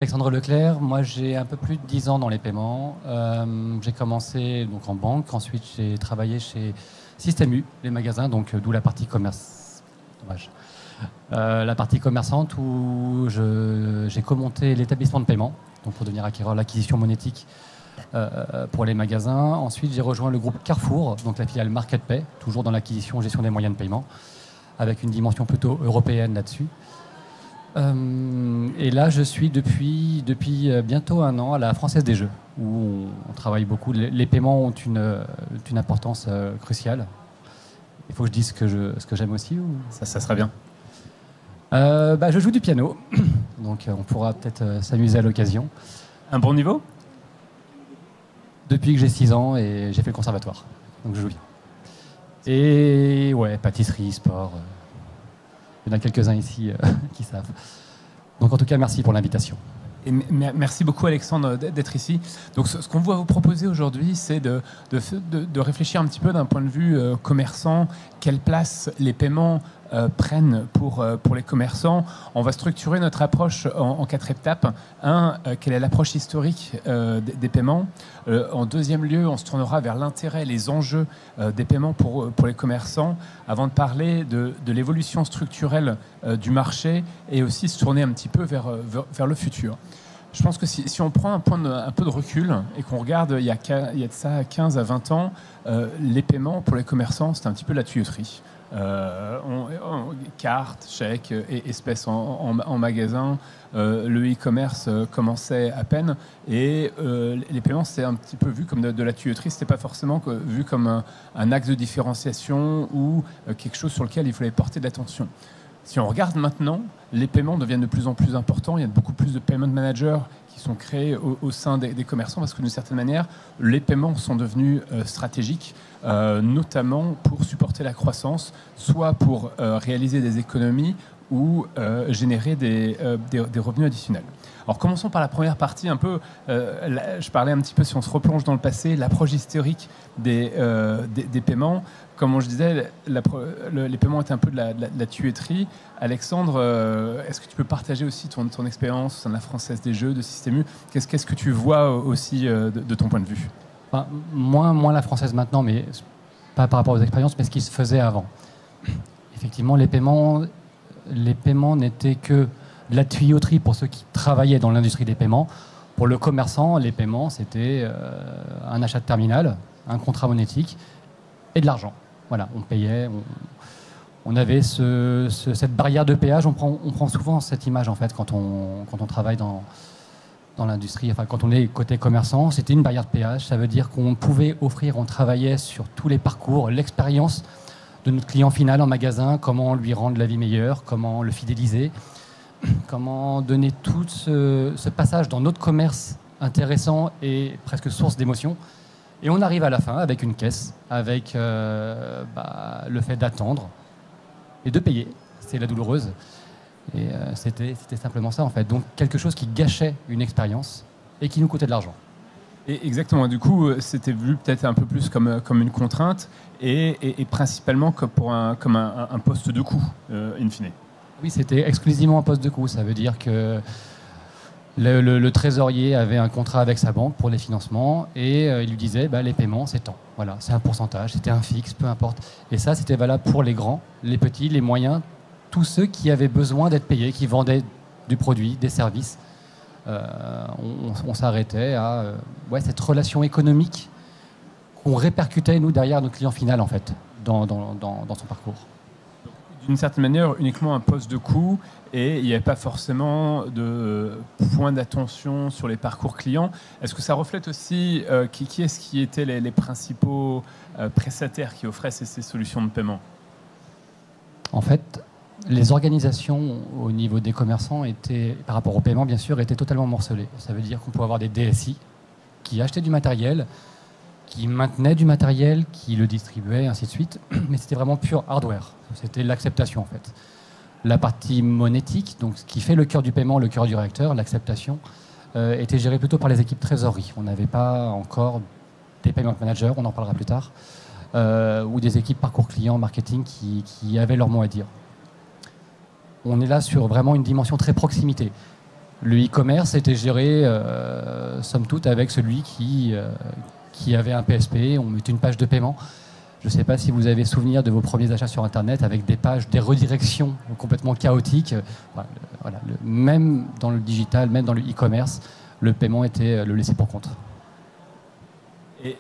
Alexandre Leclerc, moi j'ai un peu plus de 10 ans dans les paiements. J'ai commencé donc en banque, ensuite j'ai travaillé chez Système U, les magasins, donc d'où la partie commerce. Dommage. La partie commerçante où j'ai commenté l'établissement de paiement, donc pour devenir acquéreur, l'acquisition monétique pour les magasins. Ensuite j'ai rejoint le groupe Carrefour, donc la filiale MarketPay, toujours dans l'acquisition, gestion des moyens de paiement, avec une dimension plutôt européenne là-dessus. Et là, je suis depuis bientôt un an à la Française des Jeux, où on travaille beaucoup. Les paiements ont une importance cruciale. Il faut que je dise ce que j'aime aussi ou... Ça serait bien. Je joue du piano, donc on pourra peut-être s'amuser à l'occasion. Un bon niveau? Depuis que j'ai 6 ans et j'ai fait le conservatoire, donc je joue bien. Et ouais, pâtisserie, sport... Il y en a quelques-uns ici qui savent. Donc en tout cas, merci pour l'invitation. Et merci beaucoup Alexandre d'être ici. Donc ce qu'on va vous proposer aujourd'hui, c'est de réfléchir un petit peu d'un point de vue commerçant, quelle place les paiements prennent pour les commerçants. On va structurer notre approche en 4 étapes. Quelle est l'approche historique des paiements? En deuxième lieu, on se tournera vers l'intérêt, les enjeux des paiements pour les commerçants, avant de parler de l'évolution structurelle du marché et aussi se tourner un petit peu vers le futur. Je pense que si on prend un peu de recul et qu'on regarde il y a de ça 15 à 20 ans, les paiements pour les commerçants, c'était un petit peu la tuyauterie. Cartes, chèques et espèces en magasin. Le e-commerce commençait à peine et les paiements c'était un petit peu vu comme de la tuyauterie. C'était pas forcément vu comme un axe de différenciation ou quelque chose sur lequel il fallait porter de l'attention. Si on regarde maintenant, les paiements deviennent de plus en plus importants. Il y a beaucoup plus de payment managers qui sont créés au sein des commerçants parce que d'une certaine manière, les paiements sont devenus stratégiques, notamment pour supporter la croissance, soit pour réaliser des économies ou générer des revenus additionnels. Alors commençons par la première partie, un peu, je parlais un petit peu, si on se replonge dans le passé, l'approche historique des paiements. Comme je disais, les paiements étaient un peu de la tuyauterie. Alexandre, est-ce que tu peux partager aussi ton expérience au sein de la Française des Jeux, de Système U? Qu'est-ce que tu vois aussi de ton point de vue? Enfin, moins la française maintenant, mais pas par rapport aux expériences, mais ce qui se faisait avant. Effectivement, les paiements n'étaient que de la tuyauterie pour ceux qui travaillaient dans l'industrie des paiements. Pour le commerçant, les paiements, c'était un achat de terminal, un contrat monétique et de l'argent. Voilà, on payait, on avait cette barrière de péage. On prend souvent cette image en fait quand on travaille dans l'industrie. Enfin, quand on est côté commerçant, c'était une barrière de péage. Ça veut dire qu'on pouvait offrir, on travaillait sur tous les parcours, l'expérience de notre client final en magasin, comment lui rendre la vie meilleure, comment le fidéliser, comment donner tout ce passage dans notre commerce intéressant et presque source d'émotion. Et on arrive à la fin avec une caisse, avec le fait d'attendre et de payer. C'est la douloureuse. Et c'était simplement ça, en fait. Donc, quelque chose qui gâchait une expérience et qui nous coûtait de l'argent. Et exactement. Du coup, c'était vu peut-être un peu plus comme une contrainte et principalement comme un poste de coût, in fine. Oui, c'était exclusivement un poste de coût. Ça veut dire que le trésorier avait un contrat avec sa banque pour les financements et il lui disait les paiements, c'est tant. Voilà, c'est un pourcentage, c'était un fixe, peu importe. Et ça, c'était valable pour les grands, les petits, les moyens, tous ceux qui avaient besoin d'être payés, qui vendaient du produit, des services. On s'arrêtait à cette relation économique qu'on répercutait, nous, derrière notre client final, en fait, dans son parcours. D'une certaine manière, uniquement un poste de coût et il n'y avait pas forcément de point d'attention sur les parcours clients. Est-ce que ça reflète aussi qui étaient les principaux prestataires qui offraient ces solutions de paiement? En fait, les organisations au niveau des commerçants étaient, par rapport au paiement bien sûr, étaient totalement morcelées. Ça veut dire qu'on pouvait avoir des DSI qui achetaient du matériel, qui maintenaient du matériel, qui le distribuaient, ainsi de suite. Mais c'était vraiment pur hardware. C'était l'acceptation, en fait. La partie monétique, donc ce qui fait le cœur du paiement, le cœur du réacteur, l'acceptation, était gérée plutôt par les équipes trésorerie. On n'avait pas encore des payment managers, on en parlera plus tard, ou des équipes parcours client, marketing qui avaient leur mot à dire. On est là sur vraiment une dimension très proximité. Le e-commerce était géré, somme toute, avec celui qui avait un PSP. On mettait une page de paiement. Je ne sais pas si vous avez souvenir de vos premiers achats sur Internet avec des pages, des redirections complètement chaotiques. Voilà, même dans le digital, même dans le e-commerce, le paiement était le laissé pour compte. Et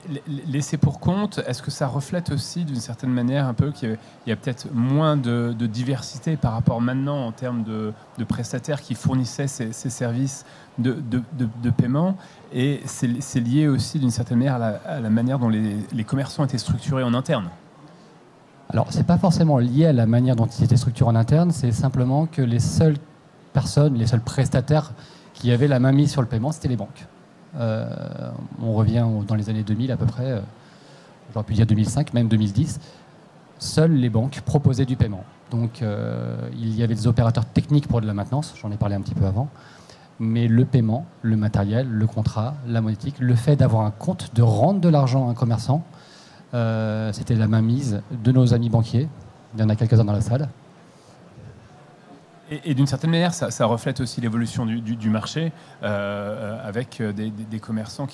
laisser pour compte, est-ce que ça reflète aussi d'une certaine manière un peu qu'il y a peut-être moins de diversité par rapport maintenant en termes de prestataires qui fournissaient ces services de paiement, et c'est lié aussi d'une certaine manière à la manière dont les commerçants étaient structurés en interne? Alors, ce n'est pas forcément lié à la manière dont ils étaient structurés en interne, c'est simplement que les seules personnes, les seuls prestataires qui avaient la main mise sur le paiement, c'était les banques. On revient dans les années 2000 à peu près, j'aurais pu dire 2005, même 2010, seules les banques proposaient du paiement. Donc il y avait des opérateurs techniques pour de la maintenance, j'en ai parlé un petit peu avant, mais le paiement, le matériel, le contrat, la monétique, le fait d'avoir un compte, de rendre de l'argent à un commerçant, c'était la mainmise de nos amis banquiers. Il y en a quelques-uns dans la salle. Et d'une certaine manière, ça reflète aussi l'évolution du marché, avec des commerçants,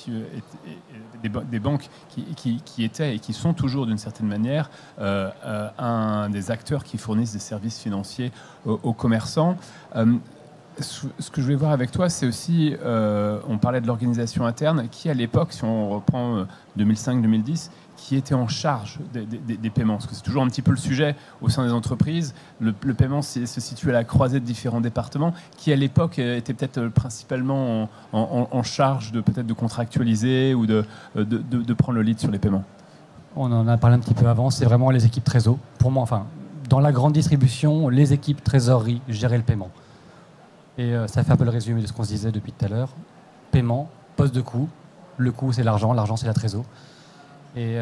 des banques qui étaient et qui sont toujours d'une certaine manière un des acteurs qui fournissent des services financiers aux commerçants. Ce que je voulais voir avec toi, c'est aussi, on parlait de l'organisation interne, qui à l'époque, si on reprend 2005-2010, qui était en charge des paiements. Parce que c'est toujours un petit peu le sujet au sein des entreprises. Le paiement se situe à la croisée de différents départements, qui à l'époque étaient peut-être principalement en charge peut-être de contractualiser ou de prendre le lead sur les paiements. On en a parlé un petit peu avant, c'est vraiment les équipes trésor. Pour moi, enfin, dans la grande distribution, les équipes trésorerie géraient le paiement. Et ça fait un peu le résumé de ce qu'on se disait depuis tout à l'heure. Paiement, poste de coût. Le coût, c'est l'argent c'est la trésor. Et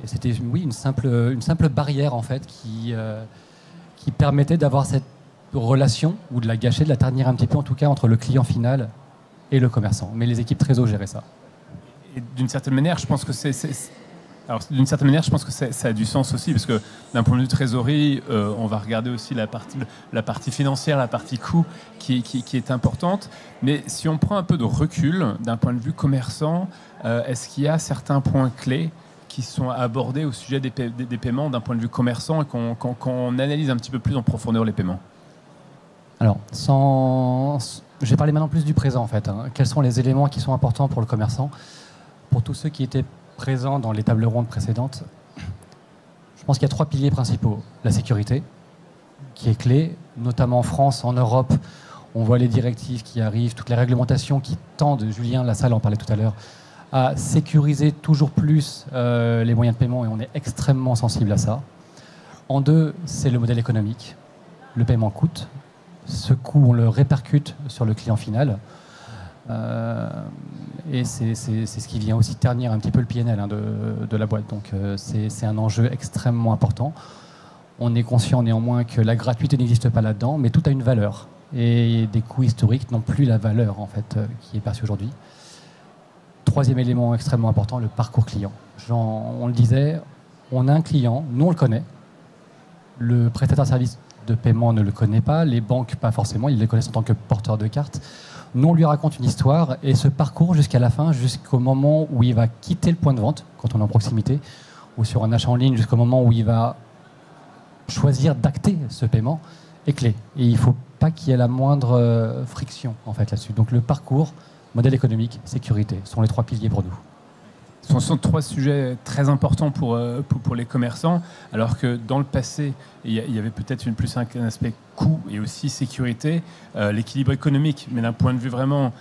c'était une simple barrière en fait qui permettait d'avoir cette relation, ou de la gâcher, de la ternir un petit peu en tout cas, entre le client final et le commerçant. Mais les équipes trésor géraient ça. Et d'une certaine manière, je pense que ça a du sens aussi, parce que d'un point de vue trésorerie, on va regarder aussi la partie financière, la partie coût qui est importante. Mais si on prend un peu de recul d'un point de vue commerçant, est-ce qu'il y a certains points clés qui sont abordés au sujet des paiements d'un point de vue commerçant et qu'on analyse un petit peu plus en profondeur les paiements? Alors, je vais parler maintenant plus du présent en fait. Quels sont les éléments qui sont importants pour le commerçant? Pour tous ceux qui étaient présents dans les tables rondes précédentes, je pense qu'il y a 3 piliers principaux. La sécurité, qui est clé, notamment en France, en Europe. On voit les directives qui arrivent, toutes les réglementations qui tendent, Julien Lassalle en parlait tout à l'heure, à sécuriser toujours plus les moyens de paiement, et on est extrêmement sensible à ça. En 2, c'est le modèle économique. Le paiement coûte. Ce coût, on le répercute sur le client final. Et c'est ce qui vient aussi ternir un petit peu le PNL de la boîte. Donc c'est un enjeu extrêmement important. On est conscient néanmoins que la gratuité n'existe pas là-dedans, mais tout a une valeur. Et des coûts historiques n'ont plus la valeur en fait, qui est perçue aujourd'hui. 3e élément extrêmement important, le parcours client. On le disait, on a un client, nous on le connaît. Le prestataire de service de paiement ne le connaît pas, les banques pas forcément, ils le connaissent en tant que porteur de carte. Nous, on lui raconte une histoire, et ce parcours jusqu'à la fin, jusqu'au moment où il va quitter le point de vente, quand on est en proximité, ou sur un achat en ligne, jusqu'au moment où il va choisir d'acter ce paiement, est clé. Et il ne faut pas qu'il y ait la moindre friction en fait, là-dessus. Donc le parcours, modèle économique, sécurité, sont les 3 piliers pour nous. Ce sont 3 sujets très importants pour les commerçants, alors que dans le passé, il y avait peut-être plus un aspect coût et aussi sécurité, l'équilibre économique, mais d'un point de vue vraiment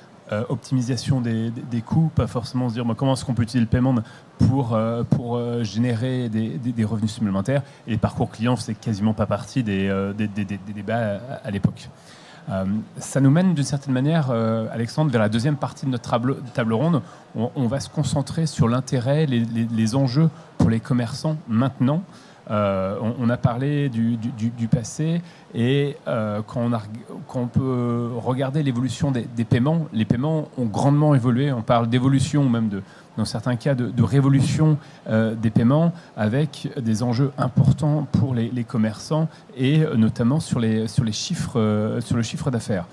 optimisation des coûts, pas forcément se dire comment est-ce qu'on peut utiliser le paiement pour générer des revenus supplémentaires. Et les parcours clients, c'est quasiment pas partie des débats à l'époque. Ça nous mène d'une certaine manière, Alexandre, vers la deuxième partie de notre table ronde. On va se concentrer sur l'intérêt, les enjeux pour les commerçants maintenant. On a parlé du passé, et quand on peut regarder l'évolution des paiements, les paiements ont grandement évolué. On parle d'évolution, même dans certains cas de révolution des paiements, avec des enjeux importants pour les commerçants, et notamment sur le chiffre d'affaires.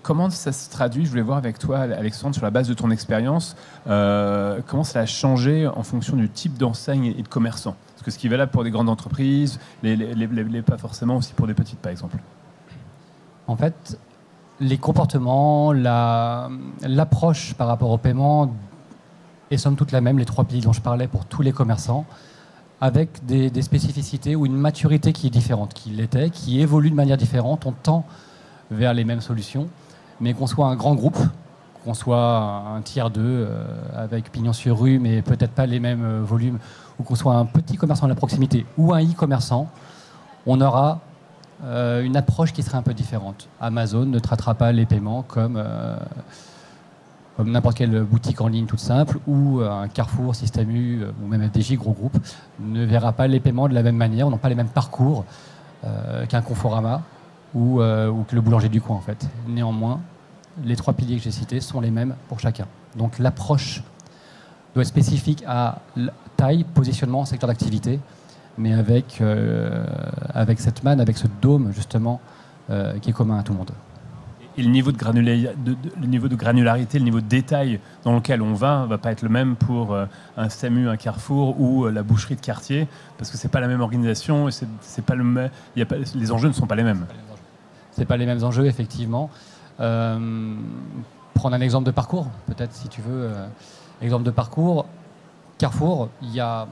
Comment ça se traduit? Je voulais voir avec toi, Alexandre, sur la base de ton expérience, comment ça a changé en fonction du type d'enseigne et de commerçant? Parce que ce qui est valable pour des grandes entreprises, les pas forcément aussi pour des petites, par exemple. En fait, les comportements, l'approche par rapport au paiement est somme toute la même, les 3 piliers dont je parlais pour tous les commerçants, avec des spécificités ou une maturité qui est différente, qui évolue de manière différente. On tend vers les mêmes solutions, mais qu'on soit un grand groupe, qu'on soit un tiers 2 avec pignon sur rue, mais peut-être pas les mêmes volumes, ou qu'on soit un petit commerçant de la proximité ou un e-commerçant, on aura une approche qui serait un peu différente. Amazon ne traitera pas les paiements comme n'importe quelle boutique en ligne toute simple, ou un Carrefour, Système U, ou même FDJ, gros groupe, ne verra pas les paiements de la même manière, on n'a pas les mêmes parcours qu'un Conforama ou que le boulanger du coin, en fait. Néanmoins, les 3 piliers que j'ai cités sont les mêmes pour chacun. Donc l'approche doit être spécifique à taille, positionnement, secteur d'activité, mais avec cette manne, avec ce dôme, justement, qui est commun à tout le monde. Et le niveau de granularité, le niveau de détail dans lequel on va pas être le même pour un SAMU, un Carrefour ou la boucherie de quartier, parce que c'est pas la même organisation et c'est pas les enjeux ne sont pas les mêmes. C'est pas les mêmes enjeux, effectivement. Prendre un exemple de parcours, peut-être, si tu veux. Exemple de parcours, Carrefour, il y a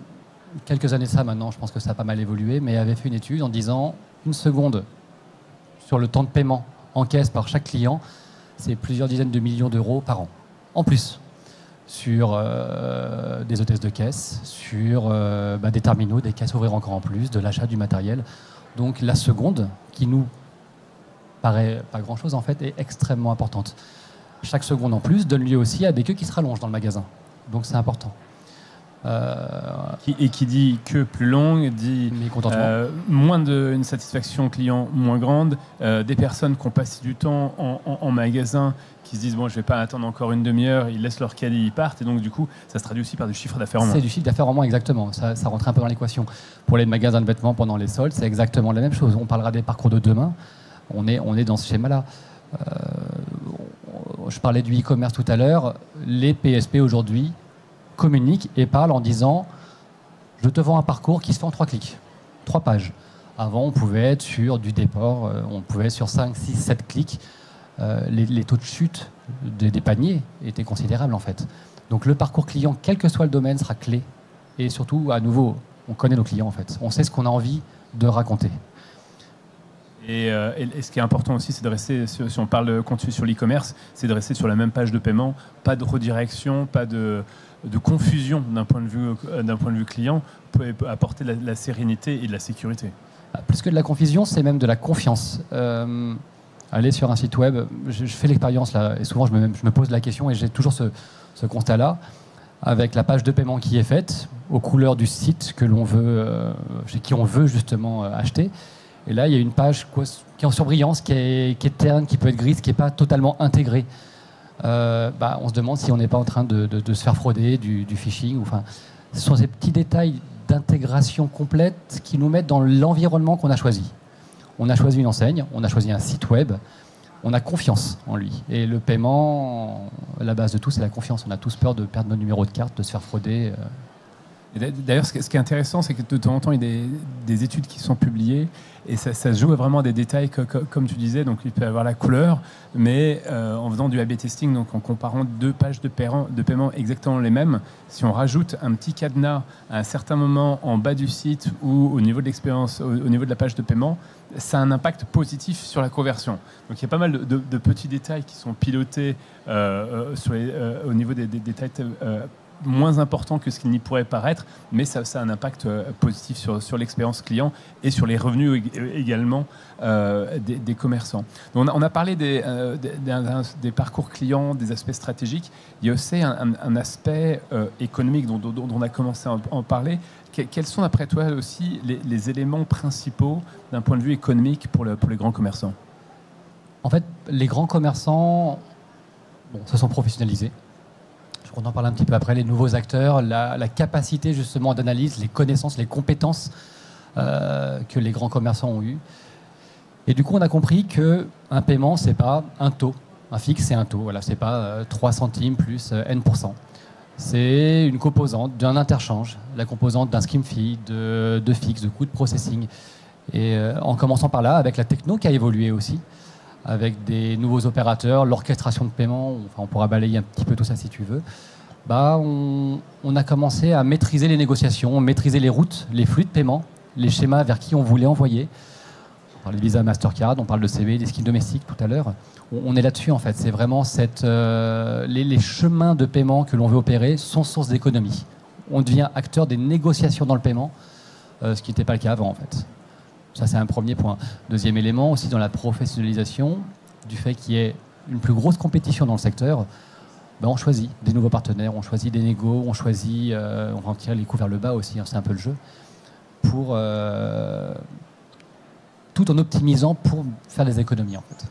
quelques années de ça maintenant, je pense que ça a pas mal évolué, mais avait fait une étude en disant 1 seconde sur le temps de paiement en caisse par chaque client, c'est plusieurs dizaines de millions d'euros par an. En plus, sur des hôtesses de caisse, sur des terminaux, des caisses ouvrir encore en plus, de l'achat du matériel. Donc la seconde, qui nous paraît pas grand-chose en fait, est extrêmement importante. Chaque seconde en plus donne lieu aussi à des queues qui se rallongent dans le magasin. Donc c'est important. Et qui dit queue plus longue, dit moins une satisfaction client moins grande, des personnes qui ont passé du temps en magasin qui se disent bon, je ne vais pas attendre encore une demi-heure, ils laissent leur caddie, ils partent, et donc du coup ça se traduit aussi par du chiffre d'affaires en moins. C'est du chiffre d'affaires en moins, exactement, ça rentre un peu dans l'équation. Pour les magasins de vêtements pendant les soldes, c'est exactement la même chose. On parlera des parcours de demain, on est dans ce schéma-là. Je parlais du e-commerce tout à l'heure, les PSP aujourd'hui communiquent et parlent en disant « je te vends un parcours qui se fait en 3 clics, 3 pages ». Avant, on pouvait être sur du déport, on pouvait être sur 5, 6, 7 clics. Les taux de chute des paniers étaient considérables en fait. Donc le parcours client, quel que soit le domaine, sera clé. Et surtout, à nouveau, on connaît nos clients en fait. On sait ce qu'on a envie de raconter. Et ce qui est important aussi, c'est de rester, si on parle continue sur l'e-commerce, c'est de rester sur la même page de paiement, pas de redirection, pas de confusion d'un point de vue client, peut apporter de la sérénité et de la sécurité. Plus que de la confusion, c'est même de la confiance. Aller sur un site web, je fais l'expérience là, et souvent je me pose la question et j'ai toujours ce constat-là, avec la page de paiement qui est faite, aux couleurs du site que l'on veut, chez qui on veut justement acheter. Et là, il y a une page qui est en surbrillance, qui est terne, qui peut être grise, qui n'est pas totalement intégrée. On se demande si on n'est pas en train de se faire frauder, du phishing. Enfin, ce sont ces petits détails d'intégration complète qui nous mettent dans l'environnement qu'on a choisi. On a choisi une enseigne, on a choisi un site web, on a confiance en lui. Et le paiement, la base de tout, c'est la confiance. On a tous peur de perdre nos numéros de carte, de se faire frauder. D'ailleurs, ce qui est intéressant, c'est que de temps en temps, il y a des études qui sont publiées et ça se joue vraiment à des détails, comme tu disais. Donc, il peut y avoir la couleur, mais en faisant du A/B testing, donc en comparant 2 pages de paiement exactement les mêmes, si on rajoute un petit cadenas à un certain moment en bas du site ou au niveau de l'expérience, au niveau de la page de paiement, ça a un impact positif sur la conversion. Donc, il y a pas mal de petits détails qui sont pilotés au niveau des détails moins important que ce qu'il n'y pourrait paraître, mais ça a un impact positif sur l'expérience client et sur les revenus également des commerçants. Donc on a parlé des parcours clients, des aspects stratégiques. Il y a aussi un aspect économique dont on a commencé à en parler. Quels sont, d'après toi, aussi les éléments principaux d'un point de vue économique pour les grands commerçants? En fait, les grands commerçants se sont professionnalisés. On en parle un petit peu après, les nouveaux acteurs, la capacité justement d'analyse, les connaissances, les compétences que les grands commerçants ont eues. Et du coup, on a compris qu'un paiement, c'est pas un taux. Un fixe, c'est un taux. Voilà, c'est pas 3 centimes plus N%. C'est une composante d'un interchange, la composante d'un scheme fee, de fixe, de coût de processing. Et en commençant par là, avec la techno qui a évolué aussi, avec des nouveaux opérateurs, l'orchestration de paiement, enfin, on pourra balayer un petit peu tout ça si tu veux, on a commencé à maîtriser les négociations, maîtriser les routes, les flux de paiement, les schémas vers qui on voulait envoyer. On parle de Visa, Mastercard, on parle de CB, des skins domestiques tout à l'heure. On est là-dessus en fait. C'est vraiment les chemins de paiement que l'on veut opérer sont source d'économie. On devient acteur des négociations dans le paiement, ce qui n'était pas le cas avant en fait. Ça c'est un premier point. Deuxième élément aussi dans la professionnalisation, du fait qu'il y ait une plus grosse compétition dans le secteur, on choisit des nouveaux partenaires, on choisit des négos, on choisit, on va en tirer les coups vers le bas aussi, hein, c'est un peu le jeu, pour tout en optimisant pour faire des économies en fait.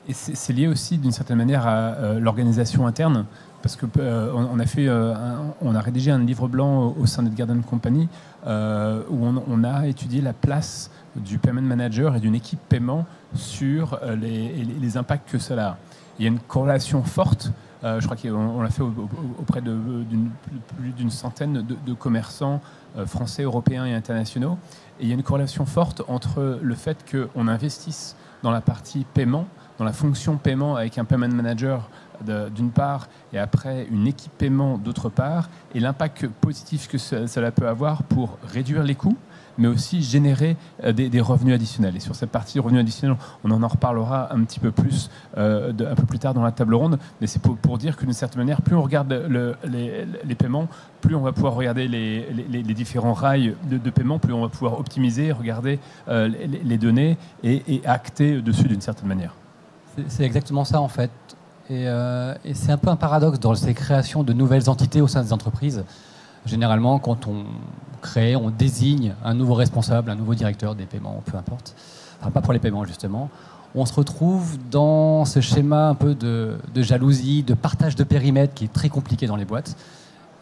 Et c'est lié aussi d'une certaine manière à l'organisation interne, parce que on a rédigé un livre blanc au sein de Garden Company où on a étudié la place du payment manager et d'une équipe paiement sur les impacts que cela a. Il y a une corrélation forte. Je crois qu'on l'a fait auprès de plus d'une centaine de commerçants français, européens et internationaux. Et il y a une corrélation forte entre le fait qu'on investisse dans la partie paiement, dans la fonction paiement avec un payment manager d'une part et après une équipe paiement d'autre part, et l'impact positif que cela peut avoir pour réduire les coûts, mais aussi générer des revenus additionnels. Et sur cette partie revenus additionnels, on en reparlera un petit peu plus un peu plus tard dans la table ronde, mais c'est pour dire que d'une certaine manière, plus on regarde les paiements, plus on va pouvoir regarder les différents rails de paiement, plus on va pouvoir optimiser, regarder les données et acter dessus d'une certaine manière. C'est exactement ça en fait. Et c'est un peu un paradoxe dans ces créations de nouvelles entités au sein des entreprises. Généralement, quand on crée, on désigne un nouveau responsable, un nouveau directeur des paiements, peu importe. Enfin, pas pour les paiements, justement. On se retrouve dans ce schéma un peu de jalousie, de partage de périmètre qui est très compliqué dans les boîtes.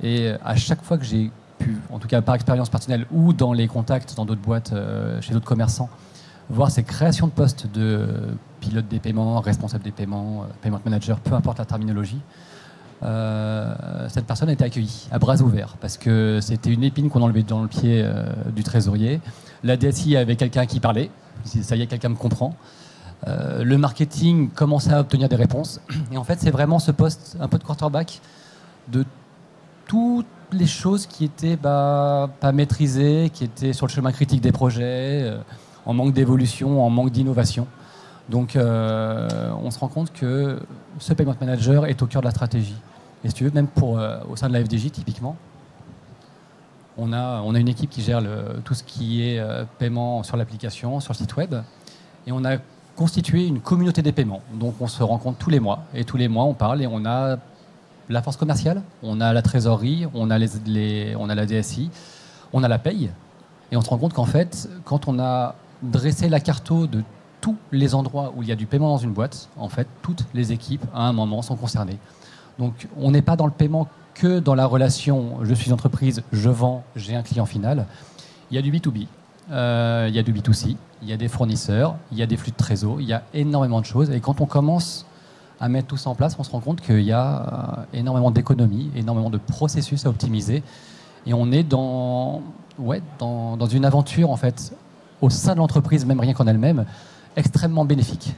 Et à chaque fois que j'ai pu, en tout cas par expérience personnelle ou dans les contacts dans d'autres boîtes, chez d'autres commerçants, voir ces créations de postes de pilote des paiements, responsable des paiements, payment manager, peu importe la terminologie, cette personne a été accueillie à bras ouverts parce que c'était une épine qu'on enlevait dans le pied du trésorier. La DSI avait quelqu'un qui parlait, ça y est, quelqu'un me comprend. Le marketing commençait à obtenir des réponses. Et en fait, c'est vraiment ce poste un peu de quarterback de toutes les choses qui étaient pas maîtrisées, qui étaient sur le chemin critique des projets, en manque d'évolution, en manque d'innovation. Donc, on se rend compte que ce payment manager est au cœur de la stratégie. Et si tu veux, même au sein de la FDJ, typiquement, on a une équipe qui gère tout ce qui est paiement sur l'application, sur le site web. Et on a constitué une communauté des paiements. Donc, on se rencontre tous les mois. Et tous les mois, on parle et on a la force commerciale, on a la trésorerie, on a la DSI, on a la paye. Et on se rend compte qu'en fait, quand on a dressé la carto de tous les endroits où il y a du paiement dans une boîte, en fait, toutes les équipes, à un moment, sont concernées. Donc, on n'est pas dans le paiement que dans la relation je suis entreprise, je vends, j'ai un client final. Il y a du B2B, il y a du B2C, il y a des fournisseurs, il y a des flux de trésor, il y a énormément de choses. Et quand on commence à mettre tout ça en place, on se rend compte qu'il y a énormément d'économies, énormément de processus à optimiser. Et on est dans une aventure, en fait, au sein de l'entreprise, même rien qu'en elle-même, extrêmement bénéfique.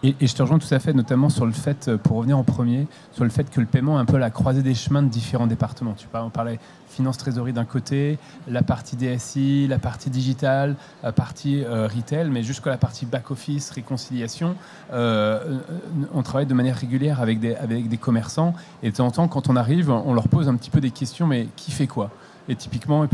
Et je te rejoins tout à fait, notamment sur le fait, pour revenir en premier, sur le fait que le paiement est un peu à la croisée des chemins de différents départements. On parlait finance trésorerie d'un côté, la partie DSI, la partie digitale, la partie retail, mais jusqu'à la partie back-office, réconciliation. On travaille de manière régulière avec des commerçants, et de temps en temps, quand on arrive, on leur pose un petit peu des questions, mais qui fait quoi ? Et typiquement,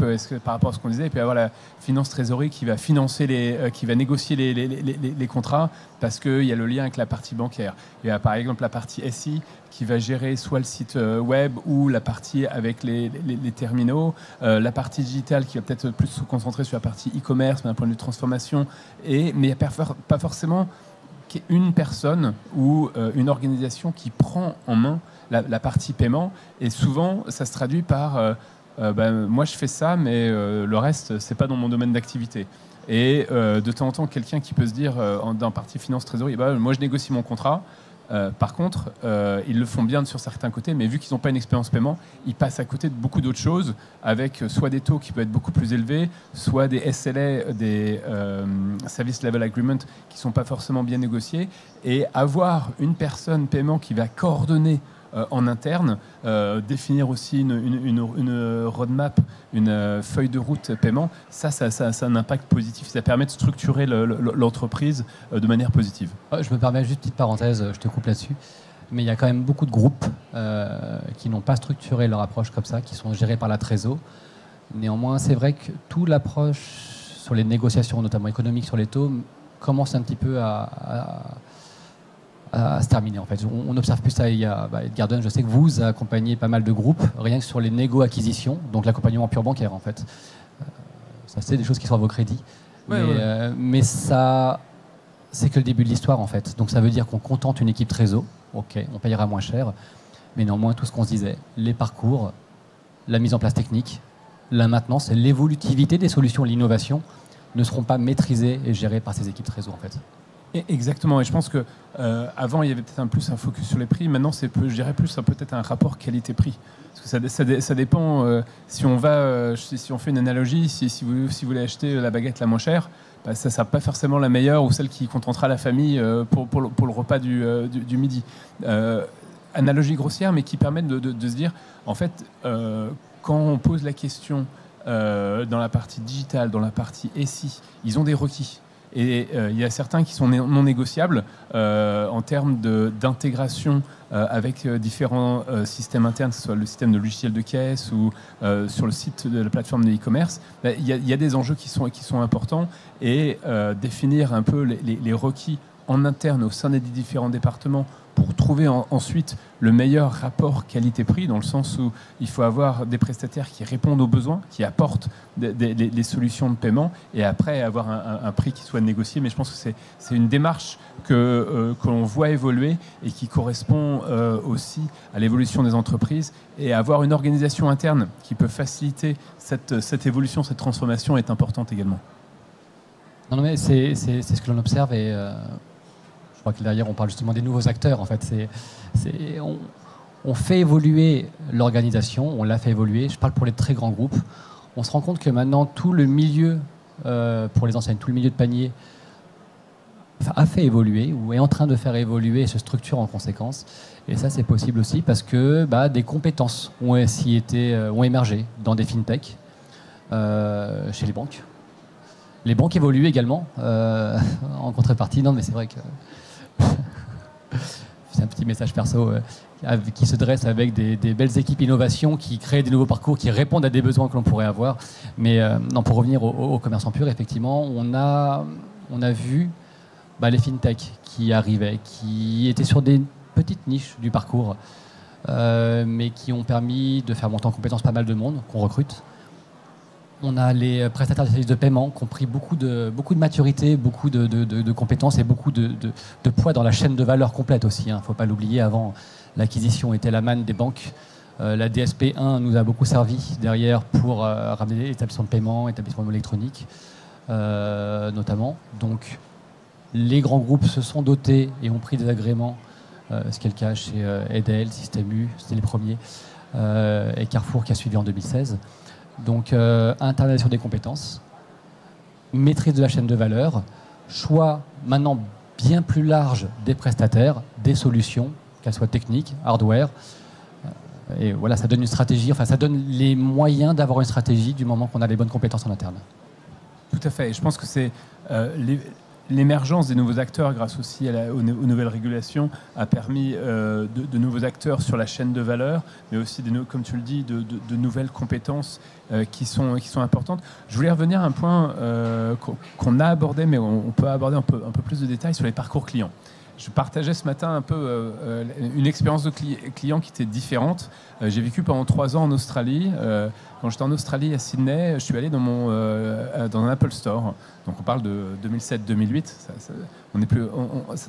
par rapport à ce qu'on disait, il peut y avoir la finance trésorerie qui va financer qui va négocier les contrats parce qu'il y a le lien avec la partie bancaire. Il y a par exemple la partie SI qui va gérer soit le site web ou la partie avec les terminaux, la partie digitale qui va peut-être plus se concentrer sur la partie e-commerce, mais d'un point de vue de transformation. Mais il n'y a pas forcément une personne ou une organisation qui prend en main la partie paiement. Et souvent, ça se traduit par... moi je fais ça, mais le reste c'est pas dans mon domaine d'activité. Et de temps en temps, quelqu'un qui peut se dire, dans partie finance trésorerie, moi je négocie mon contrat. Par contre, ils le font bien sur certains côtés, mais vu qu'ils n'ont pas une expérience paiement, ils passent à côté de beaucoup d'autres choses, avec soit des taux qui peuvent être beaucoup plus élevés, soit des SLA, des Service Level Agreement, qui ne sont pas forcément bien négociés. Et avoir une personne paiement qui va coordonner en interne, définir aussi une roadmap, une feuille de route paiement, ça a un impact positif. Ça permet de structurer l'entreprise de manière positive. Je me permets juste une petite parenthèse, je te coupe là-dessus. Mais il y a quand même beaucoup de groupes qui n'ont pas structuré leur approche comme ça, qui sont gérés par la Trésor. Néanmoins, c'est vrai que toute l'approche sur les négociations, notamment économiques sur les taux, commence un petit peu à se terminer en fait. On observe plus ça. Il y a Edgarden, je sais que vous accompagnez pas mal de groupes, rien que sur les négo-acquisitions, donc l'accompagnement pur bancaire en fait. Ça c'est des choses qui sont à vos crédits. Mais ça, c'est que le début de l'histoire en fait. Donc ça veut dire qu'on contente une équipe trésor, ok, on payera moins cher, mais néanmoins tout ce qu'on se disait, les parcours, la mise en place technique, la maintenance et l'évolutivité des solutions, l'innovation ne seront pas maîtrisées et gérées par ces équipes trésor en fait. Exactement, et je pense que avant il y avait peut-être un focus sur les prix. Maintenant c'est je dirais plus peut-être un rapport qualité-prix. Parce que ça dépend. Si on va, si on fait une analogie, si vous voulez acheter la baguette la moins chère, ça ne sera pas forcément la meilleure ou celle qui contentera la famille pour le repas du midi. Analogie grossière, mais qui permet de se dire, en fait, quand on pose la question dans la partie digitale, dans la partie SI, ils ont des requis. Et il y a certains qui sont non négociables en termes d'intégration avec différents systèmes internes, que ce soit le système de logiciel de caisse ou sur le site de la plateforme de e-commerce. Il y a des enjeux qui sont importants et définir un peu les requis en interne au sein des différents départements pour trouver ensuite le meilleur rapport qualité-prix, dans le sens où il faut avoir des prestataires qui répondent aux besoins, qui apportent des solutions de paiement, et après avoir un prix qui soit négocié. Mais je pense que c'est une démarche que l'on voit évoluer et qui correspond aussi à l'évolution des entreprises. Et avoir une organisation interne qui peut faciliter cette évolution, cette transformation est importante également. Non, mais c'est ce que l'on observe et... Je crois que derrière, on parle justement des nouveaux acteurs. En fait, on fait évoluer l'organisation, on l'a fait évoluer. Je parle pour les très grands groupes. On se rend compte que maintenant, tout le milieu, pour les enseignes, tout le milieu de panier a fait évoluer ou est en train de faire évoluer et se structure en conséquence. Et ça, c'est possible aussi parce que des compétences ont émergé dans des fintechs, chez les banques. Les banques évoluent également en contrepartie. Non, mais c'est vrai que... C'est un petit message perso qui se dresse avec des belles équipes innovation qui créent des nouveaux parcours, qui répondent à des besoins que l'on pourrait avoir. Mais non, pour revenir au commerçant pur, effectivement, on a vu les fintechs qui arrivaient, qui étaient sur des petites niches du parcours, mais qui ont permis de faire monter en compétence pas mal de monde qu'on recrute. On a les prestataires de services de paiement qui ont pris beaucoup de maturité, beaucoup de compétences et beaucoup de poids dans la chaîne de valeur complète aussi. Il ne faut pas l'oublier, avant, l'acquisition était la manne des banques. La DSP1 nous a beaucoup servi derrière pour ramener les établissements de paiement, établissements électroniques notamment. Donc les grands groupes se sont dotés et ont pris des agréments, ce qui est le cas chez Edel, Système U, c'était les premiers, et Carrefour qui a suivi en 2016. Donc, internalisation des compétences, maîtrise de la chaîne de valeur, choix maintenant bien plus large des prestataires, des solutions, qu'elles soient techniques, hardware. Et voilà, ça donne une stratégie, ça donne les moyens d'avoir une stratégie du moment qu'on a les bonnes compétences en interne. Tout à fait. Et je pense que c'est l'émergence des nouveaux acteurs grâce aussi aux nouvelles régulations a permis de nouveaux acteurs sur la chaîne de valeur, mais aussi, comme tu le dis, de nouvelles compétences qui sont importantes. Je voulais revenir à un point qu'on a abordé, mais on peut aborder un peu plus de détails sur les parcours clients. Je partageais ce matin un peu une expérience de client qui était différente. J'ai vécu pendant 3 ans en Australie. Quand j'étais en Australie, à Sydney, je suis allé dans un Apple Store. Donc on parle de 2007-2008. Ça ne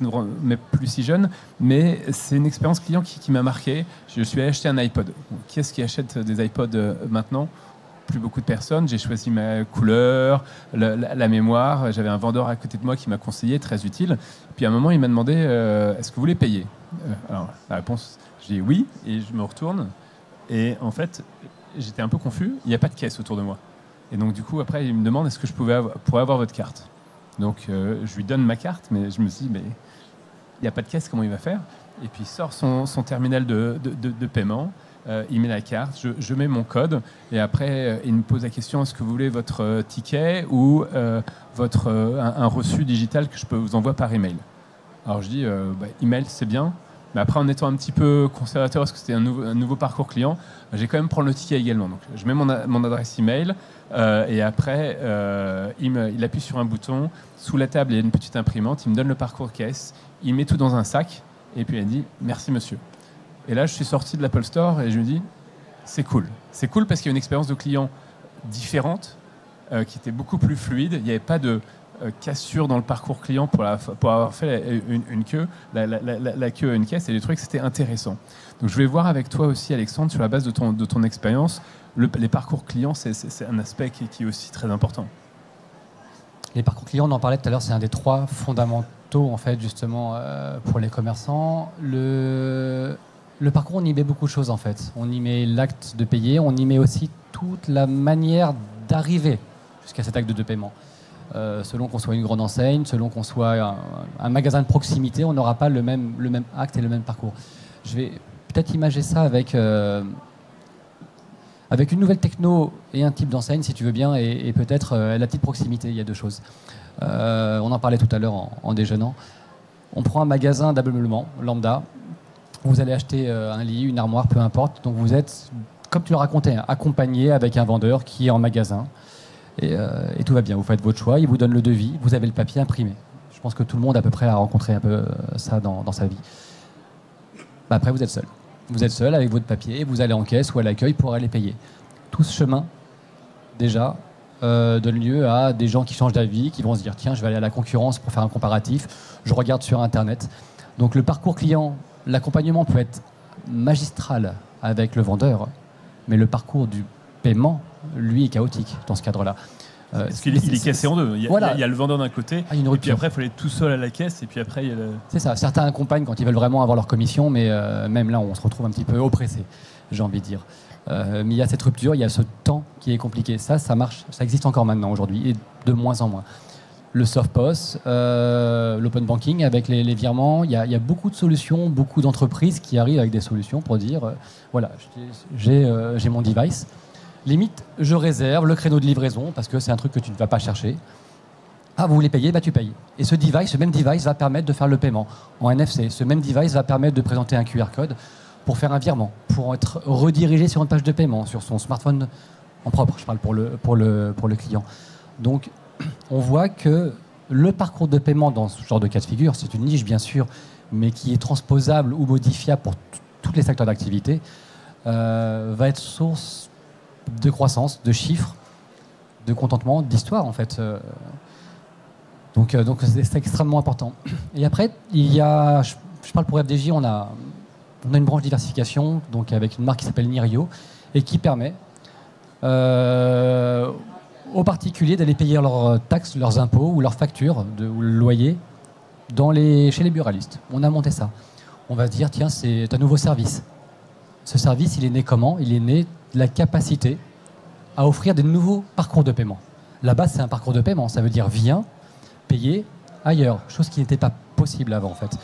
nous met plus si jeune. Mais c'est une expérience client qui m'a marqué. Je suis allé acheter un iPod. Qui est-ce qui achète des iPods maintenant ? plus beaucoup de personnes. J'ai choisi ma couleur, la mémoire. J'avais un vendeur à côté de moi qui m'a conseillé, très utile. Puis à un moment, il m'a demandé est-ce que vous voulez payer Alors, la réponse, j'ai dit oui, et je me retourne. Et en fait, j'étais un peu confus. Il n'y a pas de caisse autour de moi. Et donc, du coup, après, il me demande est-ce que je pourrais avoir votre carte. Donc, je lui donne ma carte, mais je me dis mais il n'y a pas de caisse, comment il va faire? Et puis, il sort son terminal de paiement. Il met la carte, je mets mon code et après il me pose la question est-ce que vous voulez votre ticket ou un reçu digital que je peux vous envoyer par email. Alors je dis email c'est bien, mais après en étant un petit peu conservateur parce que c'était un nouveau parcours client, j'ai quand même prendre le ticket également. Donc je mets mon adresse email et après il appuie sur un bouton, sous la table il y a une petite imprimante, il me donne le parcours caisse, il met tout dans un sac et puis il dit merci monsieur. Et là, je suis sorti de l'Apple Store et je me dis, c'est cool. C'est cool parce qu'il y a une expérience de client différente, qui était beaucoup plus fluide. Il n'y avait pas de cassure dans le parcours client pour avoir fait une queue, la queue à une caisse. Et j'ai trouvé que c'était intéressant. Donc, je vais voir avec toi aussi, Alexandre, sur la base de ton expérience, les parcours clients, c'est un aspect qui est aussi très important. Les parcours clients, on en parlait tout à l'heure, c'est un des 3 fondamentaux, en fait, justement, pour les commerçants. Le parcours, on y met beaucoup de choses en fait. On y met l'acte de payer, on y met aussi toute la manière d'arriver jusqu'à cet acte de paiement. Selon qu'on soit une grande enseigne, selon qu'on soit un magasin de proximité, on n'aura pas le même acte et le même parcours. Je vais peut-être imager ça avec une nouvelle techno et un type d'enseigne, si tu veux bien, et peut-être la petite proximité. Il y a 2 choses. On en parlait tout à l'heure en déjeunant. On prend un magasin d'ameublement lambda. Vous allez acheter un lit, une armoire, peu importe. Donc vous êtes, comme tu le racontais, accompagné avec un vendeur qui est en magasin. Et tout va bien. Vous faites votre choix, il vous donne le devis, vous avez le papier imprimé. Je pense que tout le monde à peu près a rencontré un peu ça dans sa vie. Après, vous êtes seul. Vous êtes seul avec votre papier et vous allez en caisse ou à l'accueil pour aller payer. Tout ce chemin, déjà, donne lieu à des gens qui changent d'avis, qui vont se dire tiens, je vais aller à la concurrence pour faire un comparatif. Je regarde sur Internet. Donc le parcours client, l'accompagnement peut être magistral avec le vendeur, mais le parcours du paiement, lui, est chaotique dans ce cadre-là. Parce qu'il est cassé en deux. Il y a le vendeur d'un côté, et puis après, il faut aller tout seul à la caisse, et puis après, il y a C'est ça. Certains accompagnent quand ils veulent vraiment avoir leur commission, mais même là, on se retrouve un petit peu oppressé, j'ai envie de dire. Mais il y a cette rupture, il y a ce temps qui est compliqué. Ça marche, ça existe encore maintenant aujourd'hui, et de moins en moins. Le soft POS, l'open banking avec les virements. Il y a beaucoup de solutions, beaucoup d'entreprises qui arrivent avec des solutions pour dire voilà, j'ai mon device. Limite, je réserve le créneau de livraison parce que c'est un truc que tu ne vas pas chercher. Ah, vous voulez payer, bah tu payes. Et ce même device va permettre de faire le paiement en NFC. Ce même device va permettre de présenter un QR code pour faire un virement, pour être redirigé sur une page de paiement, sur son smartphone en propre. Je parle pour le client. Donc, on voit que le parcours de paiement dans ce genre de cas de figure, c'est une niche bien sûr, mais qui est transposable ou modifiable pour tous les secteurs d'activité, va être source de croissance, de chiffres, de contentement, d'histoire en fait. Donc c'est extrêmement important. Et après, il y a, je parle pour FDJ, on a une branche diversification, donc avec une marque qui s'appelle Nirio, et qui permet aux particuliers d'aller payer leurs taxes, leurs impôts ou leurs factures ou le loyer chez les buralistes. On a monté ça. On va se dire, tiens, c'est un nouveau service. Ce service, il est né comment? Il est né de la capacité à offrir des nouveaux parcours de paiement. Là-bas, c'est un parcours de paiement. Ça veut dire viens payer ailleurs, chose qui n'était pas possible avant, en fait.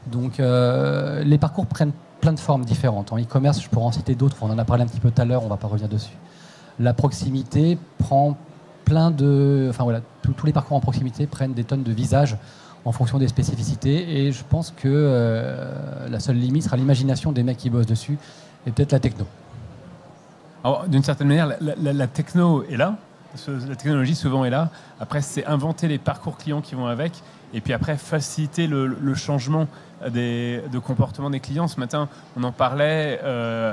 Donc, les parcours prennent plein de formes différentes. En e-commerce, je pourrais en citer d'autres. On en a parlé un petit peu tout à l'heure, on ne va pas revenir dessus. La proximité prend plein de... Enfin voilà, tous les parcours en proximité prennent des tonnes de visages en fonction des spécificités. Et je pense que la seule limite sera l'imagination des mecs qui bossent dessus et peut-être la techno. Alors, d'une certaine manière, la techno est là. La technologie souvent est là. Après, c'est inventer les parcours clients qui vont avec et puis après faciliter le changement de comportement des clients. Ce matin, on en parlait,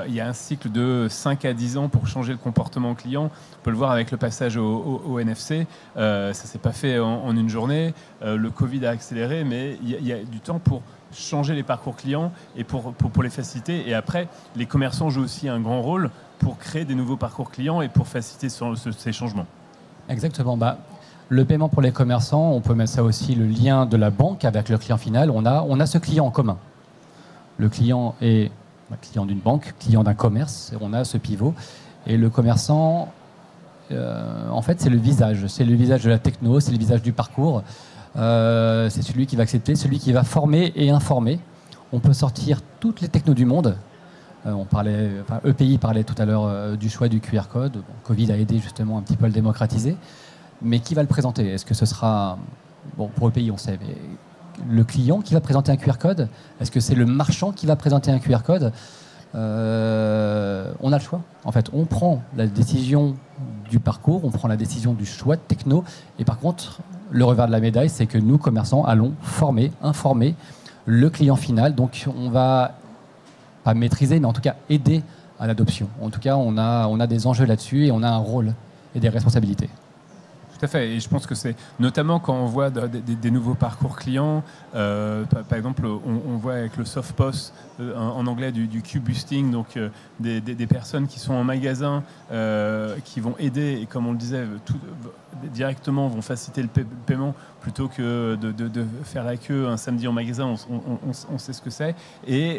il y a un cycle de 5 à 10 ans pour changer le comportement client. On peut le voir avec le passage au NFC. Ça ne s'est pas fait en une journée. Le Covid a accéléré, mais il y a du temps pour changer les parcours clients et pour les faciliter. Et après, les commerçants jouent aussi un grand rôle pour créer des nouveaux parcours clients et pour faciliter ces changements. Exactement. Le paiement pour les commerçants, on peut mettre ça aussi, le lien de la banque avec le client final. On a ce client en commun. Le client est client d'une banque, client d'un commerce. On a ce pivot. Et le commerçant, en fait, c'est le visage. C'est le visage de la techno, c'est le visage du parcours. C'est celui qui va accepter, celui qui va former et informer. On peut sortir toutes les technos du monde. EPI parlait tout à l'heure du choix du QR code. Bon, Covid a aidé justement un petit peu à le démocratiser. Mais qui va le présenter? Est-ce que ce sera... Bon, pour EPI, on sait, mais le client qui va présenter un QR code? Est-ce que c'est le marchand qui va présenter un QR code? On a le choix. En fait, on prend la décision du parcours, on prend la décision du choix de techno. Et par contre, le revers de la médaille, c'est que nous, commerçants, allons former, informer le client final. Donc, on va pas maîtriser, mais en tout cas aider à l'adoption. En tout cas, on a des enjeux là-dessus et on a un rôle et des responsabilités. Tout à fait, et je pense que c'est notamment quand on voit des nouveaux parcours clients, par exemple on voit avec le soft POS en anglais du queue boosting, donc des personnes qui sont en magasin, qui vont aider, et comme on le disait, directement vont faciliter le paiement plutôt que de faire la queue un samedi en magasin, on sait ce que c'est,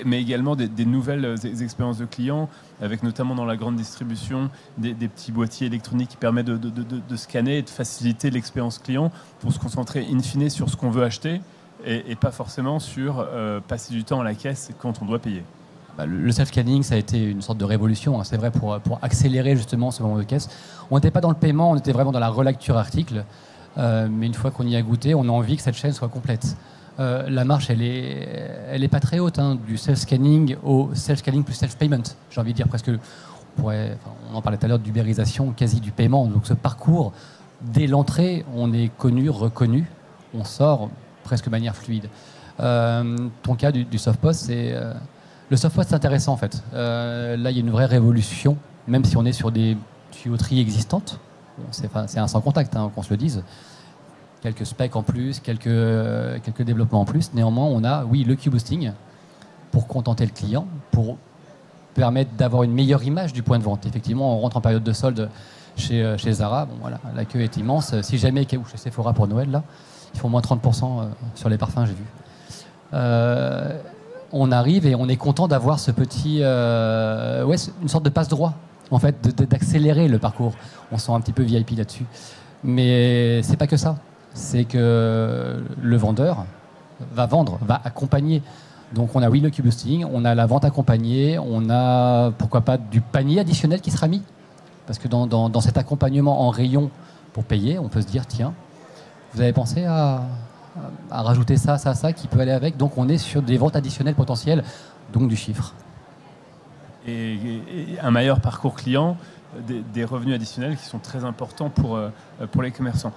mais également des nouvelles expériences de clients, avec notamment dans la grande distribution des petits boîtiers électroniques qui permettent de scanner et de faciliter l'expérience client pour se concentrer in fine sur ce qu'on veut acheter et pas forcément sur passer du temps à la caisse quand on doit payer. Le self-scanning, ça a été une sorte de révolution, hein, c'est vrai, pour accélérer justement ce moment de caisse. On n'était pas dans le paiement, on était vraiment dans la relecture article, mais une fois qu'on y a goûté, on a envie que cette chaîne soit complète. La marche, elle est pas très haute, hein, du self-scanning au self-scanning plus self-payment. J'ai envie de dire presque, on en parlait tout à l'heure, d'ubérisation quasi du paiement. Donc ce parcours, dès l'entrée, on est connu, reconnu, on sort presque de manière fluide. Ton cas du soft-POS, c'est... Le soft-POS, c'est intéressant en fait. Là, il y a une vraie révolution, même si on est sur des tuyauteries existantes. C'est un sans contact, hein, qu'on se le dise. Quelques specs en plus, quelques développements en plus. Néanmoins, on a, oui, le queue boosting pour contenter le client, pour permettre d'avoir une meilleure image du point de vente. Effectivement, on rentre en période de solde chez Zara. Bon, voilà, la queue est immense. Si jamais, ou chez Sephora pour Noël, là, ils font moins 30% sur les parfums, j'ai vu. On arrive et on est content d'avoir ce petit... une sorte de passe-droit, en fait, d'accélérer le parcours. On se sent un petit peu VIP là-dessus. Mais c'est pas que ça. C'est que le vendeur va vendre, va accompagner. Donc on a, oui, le queue boosting, on a la vente accompagnée, on a, pourquoi pas, du panier additionnel qui sera mis. Parce que dans cet accompagnement en rayon pour payer, on peut se dire, tiens, vous avez pensé à rajouter ça qui peut aller avec. Donc on est sur des ventes additionnelles potentielles, donc du chiffre. Et un meilleur parcours client, des revenus additionnels qui sont très importants pour les commerçants.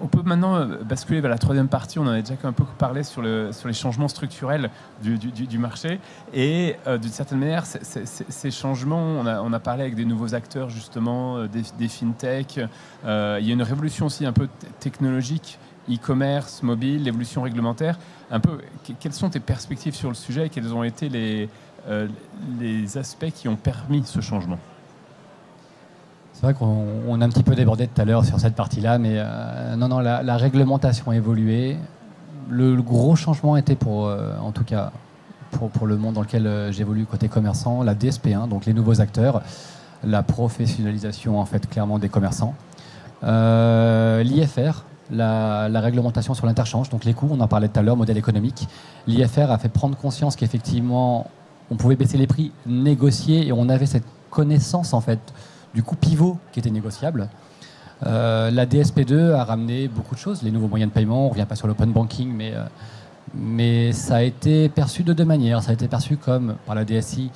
On peut maintenant basculer vers la troisième partie. On en a déjà un peu parlé sur les changements structurels du marché. Et d'une certaine manière, ces changements, on a parlé avec des nouveaux acteurs, justement, des fintech. Il y a une révolution aussi un peu technologique, e-commerce, mobile, l'évolution réglementaire. Un peu, quelles sont tes perspectives sur le sujet et quels ont été les aspects qui ont permis ce changement? C'est vrai qu'on a un petit peu débordé tout à l'heure sur cette partie-là, mais non, la réglementation a évolué. Le gros changement était en tout cas, pour le monde dans lequel j'évolue côté commerçant, la DSP1, donc les nouveaux acteurs, la professionnalisation en fait clairement des commerçants, l'IFR, la réglementation sur l'interchange, donc les coûts, on en parlait tout à l'heure, modèle économique. L'IFR a fait prendre conscience qu'effectivement, on pouvait baisser les prix, négocier, et on avait cette connaissance en fait du coût pivot qui était négociable. La DSP2 a ramené beaucoup de choses, les nouveaux moyens de paiement, on ne revient pas sur l'open banking, mais ça a été perçu de deux manières. Ça a été perçu comme, par la DSI,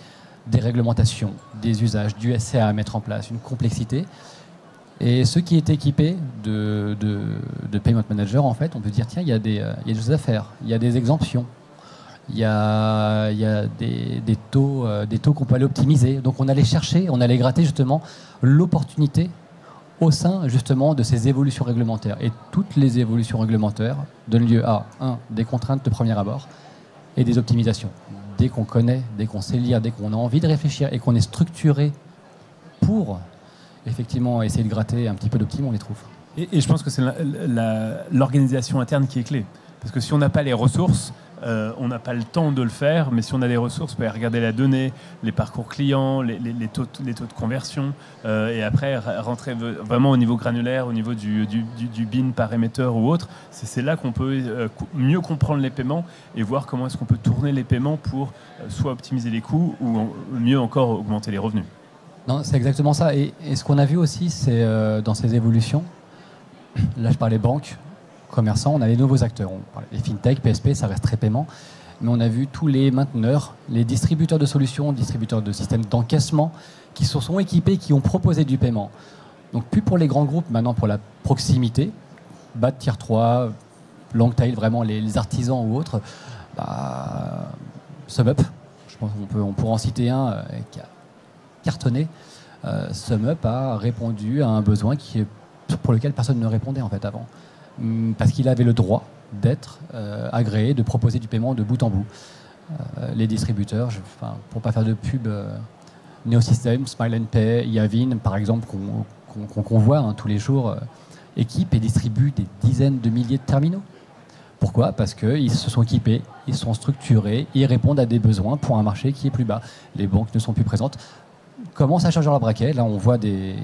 des réglementations, des usages, du SCA à mettre en place, une complexité. Et ceux qui étaient équipés de Payment Manager, en fait, on peut dire, tiens, il y a des choses à faire, il y a des exemptions, il y a des taux qu'on peut aller optimiser. Donc on allait chercher, on allait gratter justement l'opportunité au sein justement de ces évolutions réglementaires. Et toutes les évolutions réglementaires donnent lieu à, des contraintes de premier abord et des optimisations. Dès qu'on connaît, dès qu'on sait lire, dès qu'on a envie de réfléchir et qu'on est structuré pour effectivement essayer de gratter un petit peu d'optimisme, on les trouve. Et je pense que c'est l'organisation interne qui est clé. Parce que si on n'a pas les ressources, on n'a pas le temps de le faire, mais si on a les ressources, on peut regarder la donnée, les parcours clients, les taux de conversion, et après rentrer vraiment au niveau granulaire, au niveau du BIN par émetteur ou autre. C'est là qu'on peut mieux comprendre les paiements et voir comment est-ce qu'on peut tourner les paiements pour soit optimiser les coûts ou mieux encore augmenter les revenus. Non, c'est exactement ça. Et ce qu'on a vu aussi, c'est dans ces évolutions, là je parlais banques, commerçants, on a les nouveaux acteurs. On parle des fintech, PSP, ça reste très paiement. Mais on a vu tous les mainteneurs, les distributeurs de solutions, distributeurs de systèmes d'encaissement qui se sont équipés, qui ont proposé du paiement. Donc plus pour les grands groupes, maintenant pour la proximité, bas de tier 3, long tail, vraiment les artisans ou autres, SumUp, je pense qu'on pourra en citer un qui a cartonné. SumUp a répondu à un besoin pour lequel personne ne répondait en fait avant. Parce qu'il avait le droit d'être agréé, de proposer du paiement de bout en bout. Les distributeurs, pour ne pas faire de pub, Neosystem, Smile & Pay, Yavin, par exemple, qu'on voit tous les jours, équipent et distribuent des dizaines de milliers de terminaux. Pourquoi ? Parce qu'ils se sont équipés, ils sont structurés, ils répondent à des besoins pour un marché qui est plus bas. Les banques ne sont plus présentes. Commence à charger leur braquet. Là, on voit des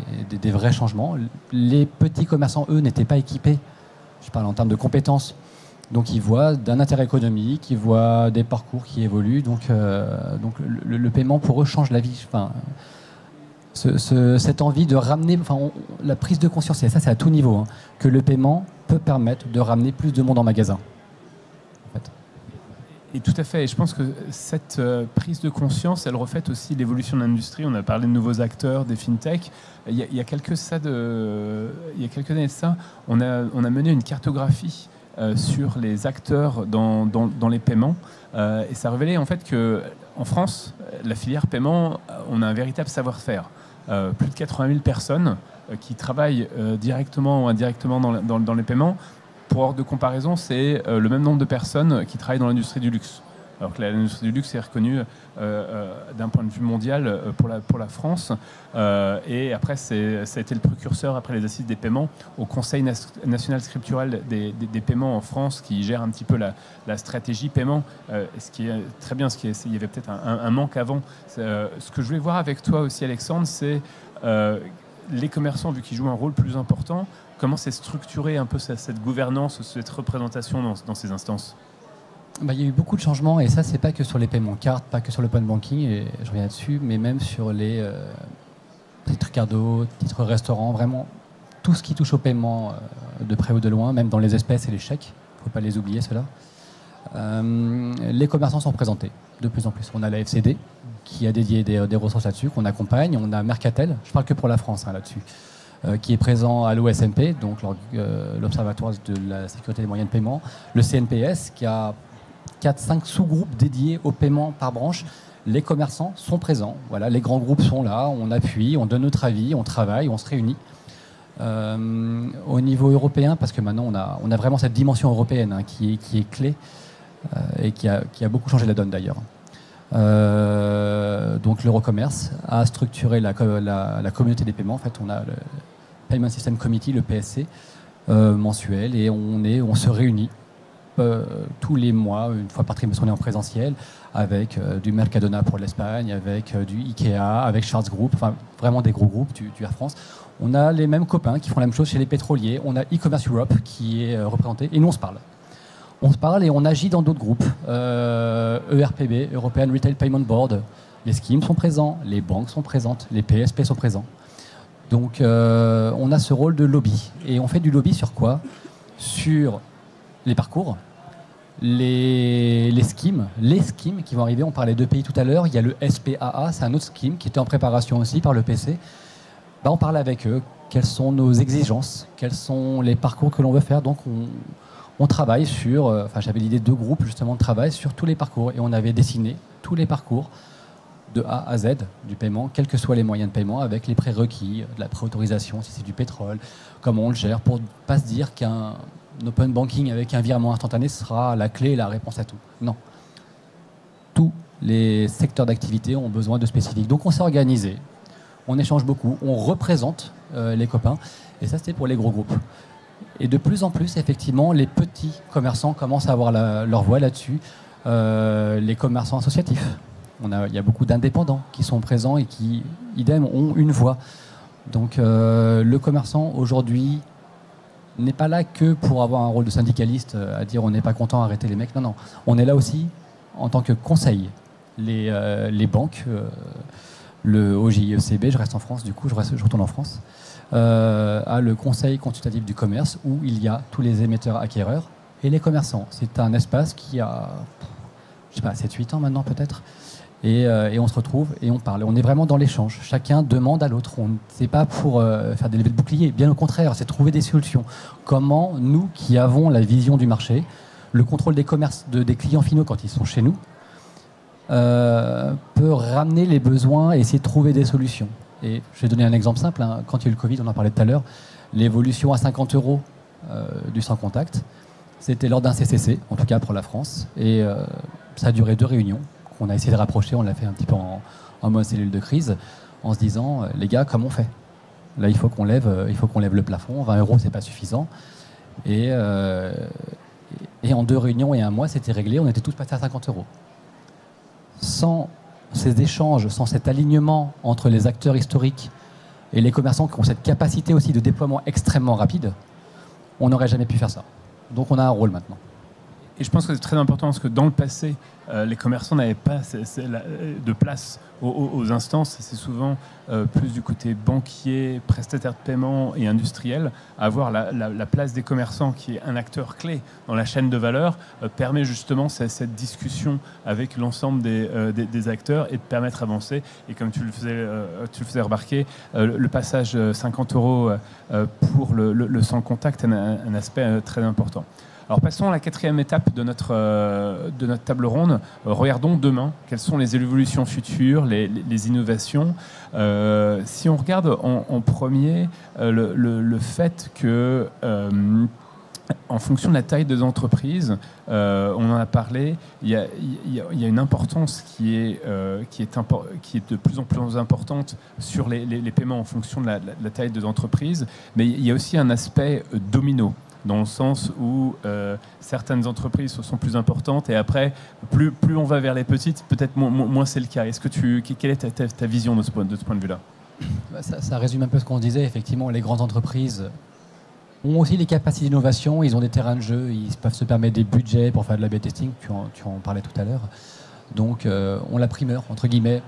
vrais changements. Les petits commerçants, eux, n'étaient pas équipés. Je parle en termes de compétences. Donc, ils voient d'un intérêt économique, ils voient des parcours qui évoluent. Donc le paiement, pour eux, change la vie. Cette envie de ramener... la prise de conscience, et ça, c'est à tout niveau, que le paiement peut permettre de ramener plus de monde en magasin. En fait. Et tout à fait. Et je pense que cette prise de conscience, elle reflète aussi l'évolution de l'industrie. On a parlé de nouveaux acteurs, des fintech. Il y a quelques années de ça, on a mené une cartographie sur les acteurs dans les paiements. Et ça révélait en fait qu'en France, la filière paiement, on a un véritable savoir-faire. Plus de 80 000 personnes qui travaillent directement ou indirectement dans les paiements. Pour ordre de comparaison, c'est le même nombre de personnes qui travaillent dans l'industrie du luxe. Alors que l'industrie du luxe est reconnue d'un point de vue mondial pour la France. Et après, ça a été le précurseur, après les assises des paiements, au Conseil national scriptural des paiements en France, qui gère un petit peu la stratégie paiement. Ce qui est très bien, il y avait peut-être un manque avant. Ce que je voulais voir avec toi aussi, Alexandre, c'est les commerçants, vu qu'ils jouent un rôle plus important, comment c'est structuré un peu cette gouvernance, cette représentation dans ces instances ? Il y a eu beaucoup de changements, et ça, c'est pas que sur les paiements cartes, pas que sur l'open banking, et je reviens là-dessus, mais même sur les titres cadeaux, titres restaurants, vraiment tout ce qui touche au paiement de près ou de loin, même dans les espèces et les chèques, il ne faut pas les oublier, ceux-là. Les commerçants sont présentés de plus en plus. On a la FCD qui a dédié des ressources là-dessus, qu'on accompagne. On a Mercatel, je parle que pour la France là-dessus, qui est présent à l'OSMP, donc l'Observatoire de la sécurité des moyens de paiement. Le CNPS qui a 4-5 sous-groupes dédiés au paiement par branche. Les commerçants sont présents. Voilà, les grands groupes sont là, on appuie, on donne notre avis, on travaille, on se réunit. Au niveau européen, parce que maintenant on a vraiment cette dimension européenne qui est clé et qui a beaucoup changé la donne d'ailleurs. Donc l'Eurocommerce a structuré la communauté des paiements. En fait, on a le Payment System Committee, le PSC, mensuel, et on se réunit tous les mois, une fois par trimestre, on est en présentiel, avec du Mercadona pour l'Espagne, avec du Ikea, avec Charles Group, enfin vraiment des gros groupes du Air France. On a les mêmes copains qui font la même chose chez les pétroliers. On a e-commerce Europe qui est représenté, et nous on se parle. On se parle et on agit dans d'autres groupes. ERPB, European Retail Payment Board, les schemes sont présents, les banques sont présentes, les PSP sont présents. Donc on a ce rôle de lobby. Et on fait du lobby sur quoi ? Sur les parcours, les schemes qui vont arriver. On parlait de pays tout à l'heure. Il y a le SPAA, c'est un autre scheme qui était en préparation aussi par le PC. on parle avec eux, quelles sont nos exigences, quels sont les parcours que l'on veut faire. Donc on travaille sur, j'avais l'idée de groupes justement de travail sur tous les parcours et on avait dessiné tous les parcours de A à Z du paiement, quels que soient les moyens de paiement, avec les prérequis, de la préautorisation, si c'est du pétrole, comment on le gère, pour ne pas se dire qu'un open banking avec un virement instantané sera la clé et la réponse à tout. Non. Tous les secteurs d'activité ont besoin de spécifiques. Donc on s'est organisé, on échange beaucoup, on représente les copains, et ça c'était pour les gros groupes. Et de plus en plus, effectivement, les petits commerçants commencent à avoir leur voix là-dessus, les commerçants associatifs. Il y a beaucoup d'indépendants qui sont présents et qui, idem, ont une voix. Donc le commerçant, aujourd'hui, n'est pas là que pour avoir un rôle de syndicaliste, à dire on n'est pas content, arrêtez les mecs. Non, non. On est là aussi en tant que conseil. Les banques, le OJIECB, je reste en France, du coup, je retourne en France, a le conseil consultatif du commerce où il y a tous les émetteurs acquéreurs et les commerçants. C'est un espace qui a, je sais pas, 7-8 ans maintenant peut-être. Et on se retrouve et on parle. On est vraiment dans l'échange. Chacun demande à l'autre. C'est pas pour faire des levées de bouclier. Bien au contraire, c'est trouver des solutions. Comment nous, qui avons la vision du marché, le contrôle des commerces des clients finaux quand ils sont chez nous, peut ramener les besoins et essayer de trouver des solutions. Et je vais donner un exemple simple. Quand il y a eu le Covid, on en parlait tout à l'heure, l'évolution à 50 € du sans contact, c'était lors d'un CCC, en tout cas pour la France. Et ça a duré 2 réunions. On a essayé de rapprocher, on l'a fait un petit peu en mode cellule de crise, en se disant, les gars, comment on fait? Là, il faut qu'on lève le plafond, 20 €, c'est pas suffisant. Et en 2 réunions et 1 mois, c'était réglé, on était tous passés à 50 €. Sans ces échanges, sans cet alignement entre les acteurs historiques et les commerçants qui ont cette capacité aussi de déploiement extrêmement rapide, on n'aurait jamais pu faire ça. Donc on a un rôle maintenant. Et je pense que c'est très important parce que dans le passé, les commerçants n'avaient pas de place aux instances. C'est souvent plus du côté banquier, prestataire de paiement et industriel. Avoir la place des commerçants, qui est un acteur clé dans la chaîne de valeur, permet justement cette discussion avec l'ensemble des acteurs et de permettre d'avancer. Et comme tu le faisais remarquer, le passage 50 € pour le sans contact est un aspect très important. Alors passons à la 4e étape de notre table ronde. Regardons demain, quelles sont les évolutions futures, les innovations. Si on regarde en premier le fait que, en fonction de la taille des entreprises, on en a parlé, il y a une importance qui est de plus en plus importante sur les paiements en fonction de la taille des entreprises, mais il y a aussi un aspect domino, dans le sens où certaines entreprises sont plus importantes et après, plus on va vers les petites, peut-être moins c'est le cas. Quelle est ta vision de ce point de vue-là? Ça résume un peu ce qu'on disait. Effectivement, les grandes entreprises ont aussi les capacités d'innovation, ils ont des terrains de jeu, ils peuvent se permettre des budgets pour faire de l'A/B testing, tu en parlais tout à l'heure. Donc, on la primeur, entre guillemets,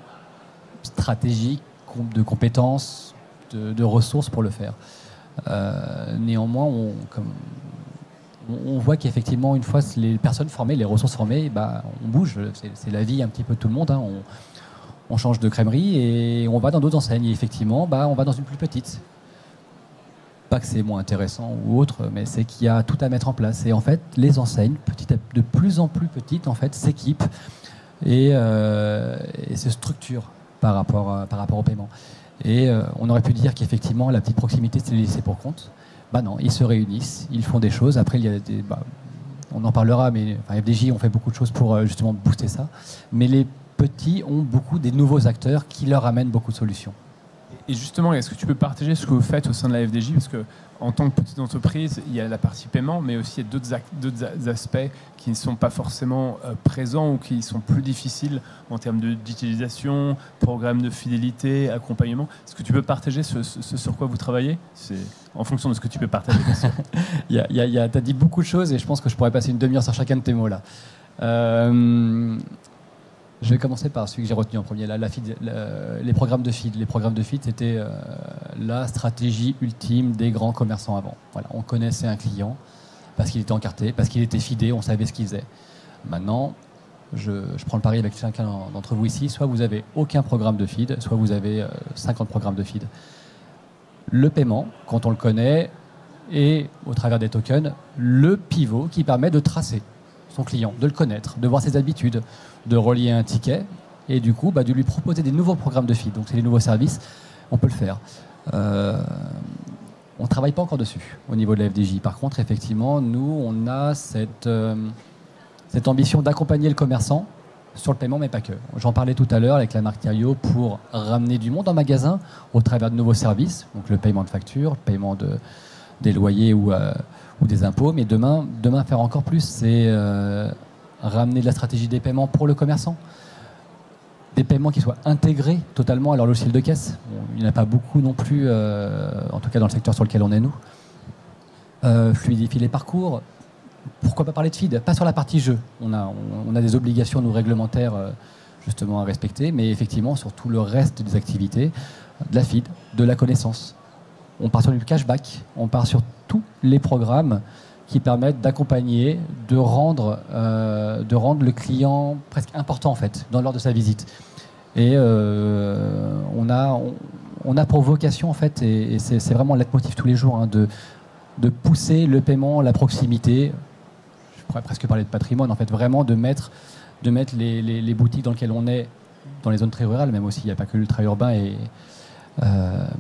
stratégique, de compétences, de ressources pour le faire. Néanmoins, on voit qu'effectivement, une fois les personnes formées, les ressources formées, on bouge. C'est la vie un petit peu de tout le monde. On change de crèmerie et on va dans d'autres enseignes. Et effectivement, on va dans une plus petite. Pas que c'est moins intéressant ou autre, mais c'est qu'il y a tout à mettre en place. Et en fait, les enseignes, de plus en plus petites, en fait, s'équipent et se structurent par rapport au paiement. Et on aurait pu dire qu'effectivement, la petite proximité, c'est laissé pour compte. Non, ils se réunissent, ils font des choses. Après, il y a on en parlera, mais FDJ ont fait beaucoup de choses pour justement booster ça. Mais les petits ont beaucoup des nouveaux acteurs qui leur amènent beaucoup de solutions. Et justement, est-ce que tu peux partager ce que vous faites au sein de la FDJ? Parce qu'en tant que petite entreprise, il y a la partie paiement, mais aussi il y a d'autres aspects qui ne sont pas forcément présents ou qui sont plus difficiles en termes d'utilisation, programme de fidélité, accompagnement. Est-ce que tu peux partager ce sur quoi vous travaillez? C'est en fonction de ce que tu peux partager. Tu as dit beaucoup de choses et je pense que je pourrais passer une demi-heure sur chacun de tes mots là. Je vais commencer par celui que j'ai retenu en premier, les programmes de feed. Les programmes de feed, c'était la stratégie ultime des grands commerçants avant. Voilà, on connaissait un client parce qu'il était encarté, parce qu'il était feedé, on savait ce qu'il faisait. Maintenant, je prends le pari avec chacun d'entre vous ici, soit vous avez aucun programme de feed, soit vous avez 50 programmes de feed. Le paiement, quand on le connaît, et au travers des tokens, le pivot qui permet de tracer son client, de le connaître, de voir ses habitudes, de relier un ticket et du coup de lui proposer des nouveaux programmes de feed. Donc c'est des nouveaux services, on peut le faire. On ne travaille pas encore dessus au niveau de la FDJ. Par contre, effectivement, nous, on a cette ambition d'accompagner le commerçant sur le paiement, mais pas que. J'en parlais tout à l'heure avec la marque Thierio pour ramener du monde en magasin au travers de nouveaux services, donc le paiement de factures, le paiement des loyers ou des impôts. Mais demain faire encore plus, c'est ramener de la stratégie des paiements pour le commerçant. Des paiements qui soient intégrés totalement à leur logiciel de caisse. Bon, il n'y en a pas beaucoup non plus, en tout cas dans le secteur sur lequel on est nous. Fluidifier les parcours. Pourquoi pas parler de feed? Pas sur la partie jeu. On a des obligations nous réglementaires justement à respecter, mais effectivement sur tout le reste des activités, de la feed, de la connaissance. On part sur du cashback, on part sur tous les programmes qui permettent d'accompagner, de rendre le client presque important en fait dans lors de sa visite. Et on a pour vocation en fait, et c'est vraiment le leitmotiv tous les jours, de pousser le paiement, la proximité. Je pourrais presque parler de patrimoine en fait, vraiment de mettre les boutiques dans lesquelles on est, dans les zones très rurales, même aussi, il n'y a pas que l'ultra-urbain,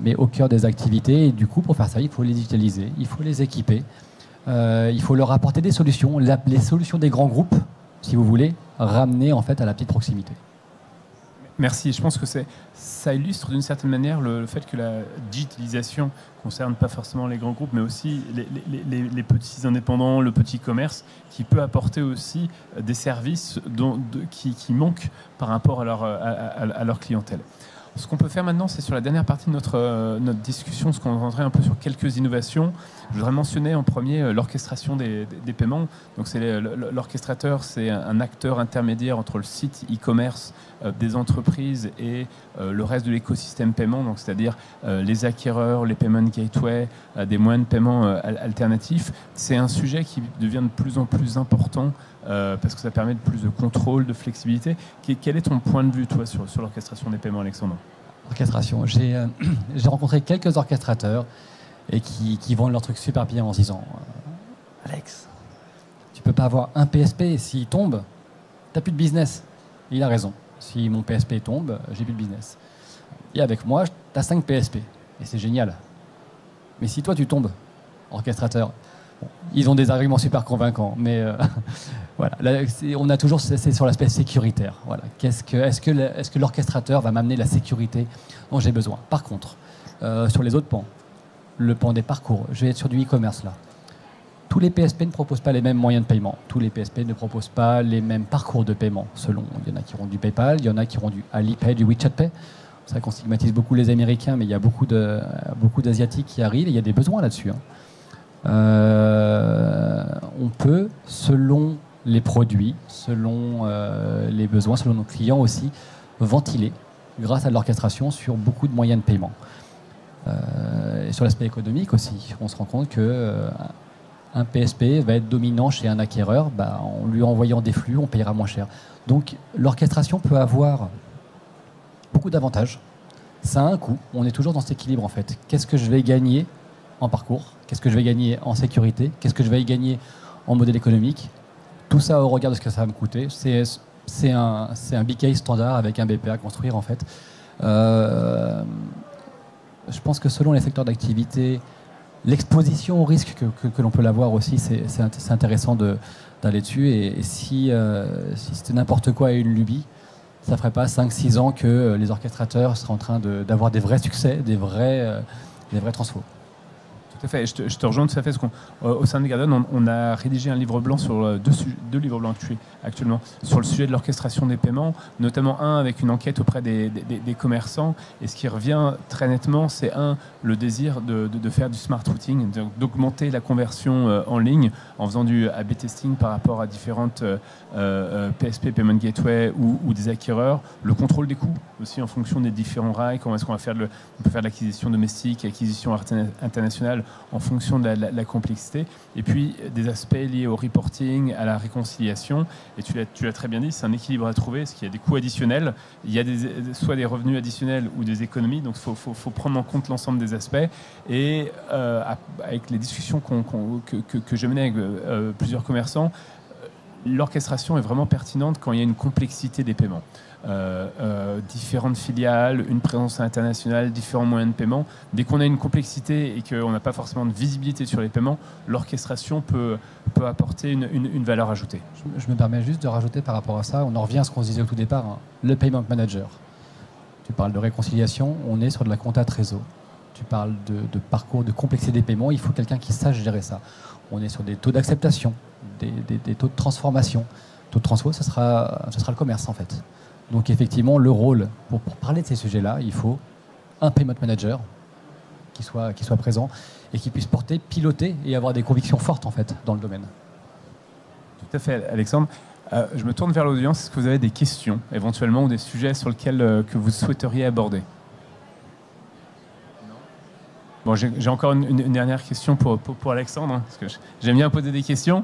mais au cœur des activités. Et du coup, pour faire ça, il faut les digitaliser, il faut les équiper. Il faut leur apporter des solutions, les solutions des grands groupes, si vous voulez, ramener en fait à la petite proximité. Merci. Je pense que ça illustre d'une certaine manière le fait que la digitalisation concerne pas forcément les grands groupes, mais aussi les petits indépendants, le petit commerce, qui peut apporter aussi des services qui manquent par rapport à leur clientèle. Ce qu'on peut faire maintenant, c'est sur la dernière partie de notre discussion, se concentrer un peu sur quelques innovations. Je voudrais mentionner en premier l'orchestration des paiements. Donc l'orchestrateur, c'est un acteur intermédiaire entre le site e-commerce des entreprises et le reste de l'écosystème paiement, donc c'est-à-dire les acquéreurs, les payment gateways, des moyens de paiement alternatifs. C'est un sujet qui devient de plus en plus important parce que ça permet de plus de contrôle, de flexibilité. Quel est ton point de vue, toi, sur l'orchestration des paiements, Alexandre? Orchestration. J'ai rencontré quelques orchestrateurs et qui vendent leur truc super bien en se disant Alex, tu peux pas avoir un PSP, s'il tombe, t'as plus de business. Et il a raison. Si mon PSP tombe, j'ai plus de business. Et avec moi, t'as 5 PSP. Et c'est génial. Mais si toi, tu tombes, orchestrateur, bon, ils ont des arguments super convaincants, mais voilà. Là, on a toujours, c'est sur l'aspect sécuritaire. Voilà. Est-ce que l'orchestrateur va m'amener la sécurité dont j'ai besoin? Par contre, sur les autres pans, le pan des parcours, je vais être sur du e-commerce là. Tous les PSP ne proposent pas les mêmes moyens de paiement. Tous les PSP ne proposent pas les mêmes parcours de paiement. Selon, il y en a qui auront du PayPal, il y en a qui auront du Alipay, du WeChat Pay. C'est vrai qu'on stigmatise beaucoup les Américains, mais il y a beaucoup d'Asiatiques qui arrivent et il y a des besoins là-dessus. On peut, selon les produits, selon les besoins, selon nos clients aussi, ventiler grâce à l'orchestration sur beaucoup de moyens de paiement. Et sur l'aspect économique aussi, on se rend compte que un PSP va être dominant chez un acquéreur, en lui envoyant des flux, on payera moins cher. Donc l'orchestration peut avoir beaucoup d'avantages. Ça a un coût. On est toujours dans cet équilibre en fait. Qu'est-ce que je vais gagner en parcours? Qu'est-ce que je vais gagner en sécurité? Qu'est-ce que je vais gagner en modèle économique? Tout ça au regard de ce que ça va me coûter. C'est un BK standard avec un BPA à construire en fait. Je pense que selon les secteurs d'activité, l'exposition au risque que l'on peut l'avoir aussi, c'est intéressant d'aller dessus. Et si c'était n'importe quoi et une lubie, ça ne ferait pas 5-6 ans que les orchestrateurs seraient en train d'avoir des vrais succès, des vrais transfos. Tout à fait. Je te rejoins tout à fait. Au sein de Garden, on a rédigé un livre blanc sur deux livres blancs actuellement sur le sujet de l'orchestration des paiements, notamment un avec une enquête auprès des commerçants. Et ce qui revient très nettement, c'est le désir de faire du smart routing, d'augmenter la conversion en ligne en faisant du A/B testing par rapport à différentes PSP, Payment Gateway ou des acquéreurs, le contrôle des coûts aussi en fonction des différents rails. Comment est-ce qu'on va on peut faire de l'acquisition domestique, acquisition internationale, en fonction de la complexité. Et puis des aspects liés au reporting, à la réconciliation. Et tu l'as très bien dit, c'est un équilibre à trouver, parce qu'il y a des coûts additionnels, il y a soit des revenus additionnels ou des économies, donc il faut prendre en compte l'ensemble des aspects. Et avec les discussions que je menais avec plusieurs commerçants, l'orchestration est vraiment pertinente quand il y a une complexité des paiements. Différentes filiales, une présence internationale, différents moyens de paiement. Dès qu'on a une complexité et qu'on n'a pas forcément de visibilité sur les paiements, l'orchestration peut apporter une valeur ajoutée. Je me permets juste de rajouter par rapport à ça, on en revient à ce qu'on se disait au tout départ, hein, le payment manager. Tu parles de réconciliation, on est sur de la compta trésor. Tu parles de parcours, de complexité des paiements, il faut quelqu'un qui sache gérer ça. On est sur des taux d'acceptation, des taux de transformation. Taux de transfo, ce sera le commerce en fait. Donc effectivement, le rôle, pour parler de ces sujets-là, il faut un payment manager qui soit présent et qui puisse porter, piloter et avoir des convictions fortes en fait dans le domaine. Tout à fait, Alexandre. Je me tourne vers l'audience. Est-ce que vous avez des questions éventuellement ou des sujets sur lesquels que vous souhaiteriez aborder? Bon, j'ai encore une dernière question pour Alexandre, hein, parce que j'aime bien poser des questions.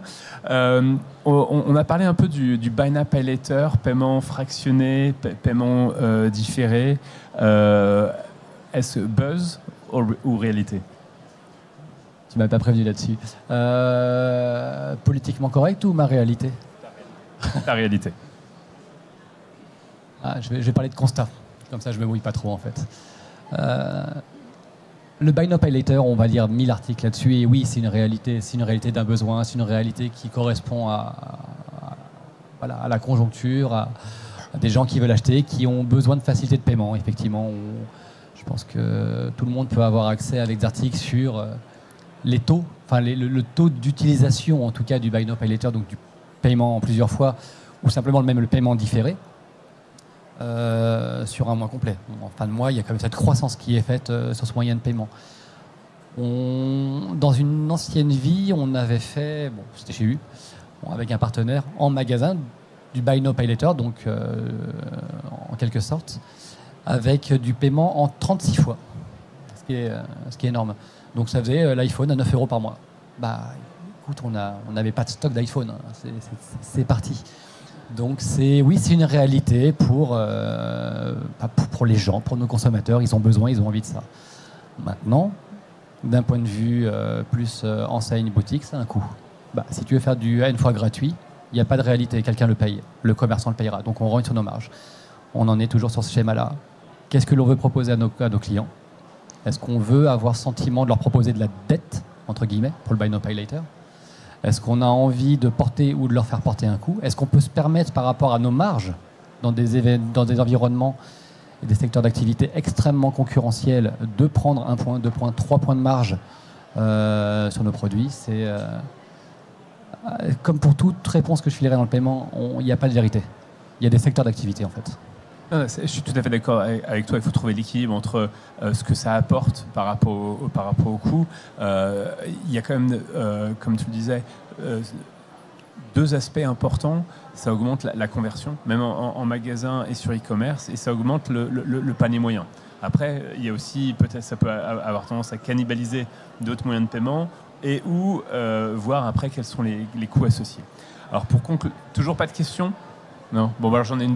On a parlé un peu du Buy Now Pay Later, paiement fractionné, paiement différé. Est-ce buzz ou réalité? Tu m'as pas prévenu là-dessus. Politiquement correct ou ma réalité? Ta réalité. Je vais parler de constat. Comme ça, je me mouille pas trop en fait. Le Buy Now Pay Later, on va lire 1000 articles là-dessus, et oui, c'est une réalité d'un besoin, c'est une réalité qui correspond à la conjoncture, à des gens qui veulent acheter, qui ont besoin de facilité de paiement. Effectivement, je pense que tout le monde peut avoir accès avec des articles sur les taux, le taux d'utilisation en tout cas du Buy Now Pay Later, donc du paiement en plusieurs fois, ou simplement le paiement différé. Sur un mois complet. En fin de mois, il y a quand même cette croissance qui est faite sur ce moyen de paiement. Dans une ancienne vie, on avait fait, c'était chez U, avec un partenaire, en magasin, du Buy Now Pay Later, donc en quelque sorte, avec du paiement en 36 fois, ce qui est énorme. Donc ça faisait l'iPhone à 9 € par mois. Écoute, on n'avait pas de stock d'iPhone, hein. C'est parti. Donc c'est une réalité pour les gens, pour nos consommateurs. Ils ont besoin, ils ont envie de ça. Maintenant, d'un point de vue plus enseigne, boutique, c'est un coût. Si tu veux faire du une fois gratuit, il n'y a pas de réalité. Quelqu'un le paye. Le commerçant le payera. Donc on rentre sur nos marges. On en est toujours sur ce schéma-là. Qu'est-ce que l'on veut proposer à nos clients? Est-ce qu'on veut avoir sentiment de leur proposer de la dette, entre guillemets, pour le Buy Now Pay Later? Est-ce qu'on a envie de porter ou de leur faire porter un coût? Est-ce qu'on peut se permettre, par rapport à nos marges, dans des environnements et des secteurs d'activité extrêmement concurrentiels, de prendre 1 point, 2 points, 3 points de marge sur nos produits? C'est comme pour toute réponse que je filerai dans le paiement, il n'y a pas de vérité. Il y a des secteurs d'activité en fait. Je suis tout à fait d'accord avec toi. Il faut trouver l'équilibre entre ce que ça apporte par rapport au coût. Il y a quand même, comme tu le disais, 2 aspects importants. Ça augmente la conversion, même en magasin et sur e-commerce, et ça augmente le panier moyen. Après, il y a aussi, peut-être, ça peut avoir tendance à cannibaliser d'autres moyens de paiement et ou voir après quels sont les coûts associés. Alors, pour conclure, toujours pas de questions? Non. Bon, alors j'en ai une.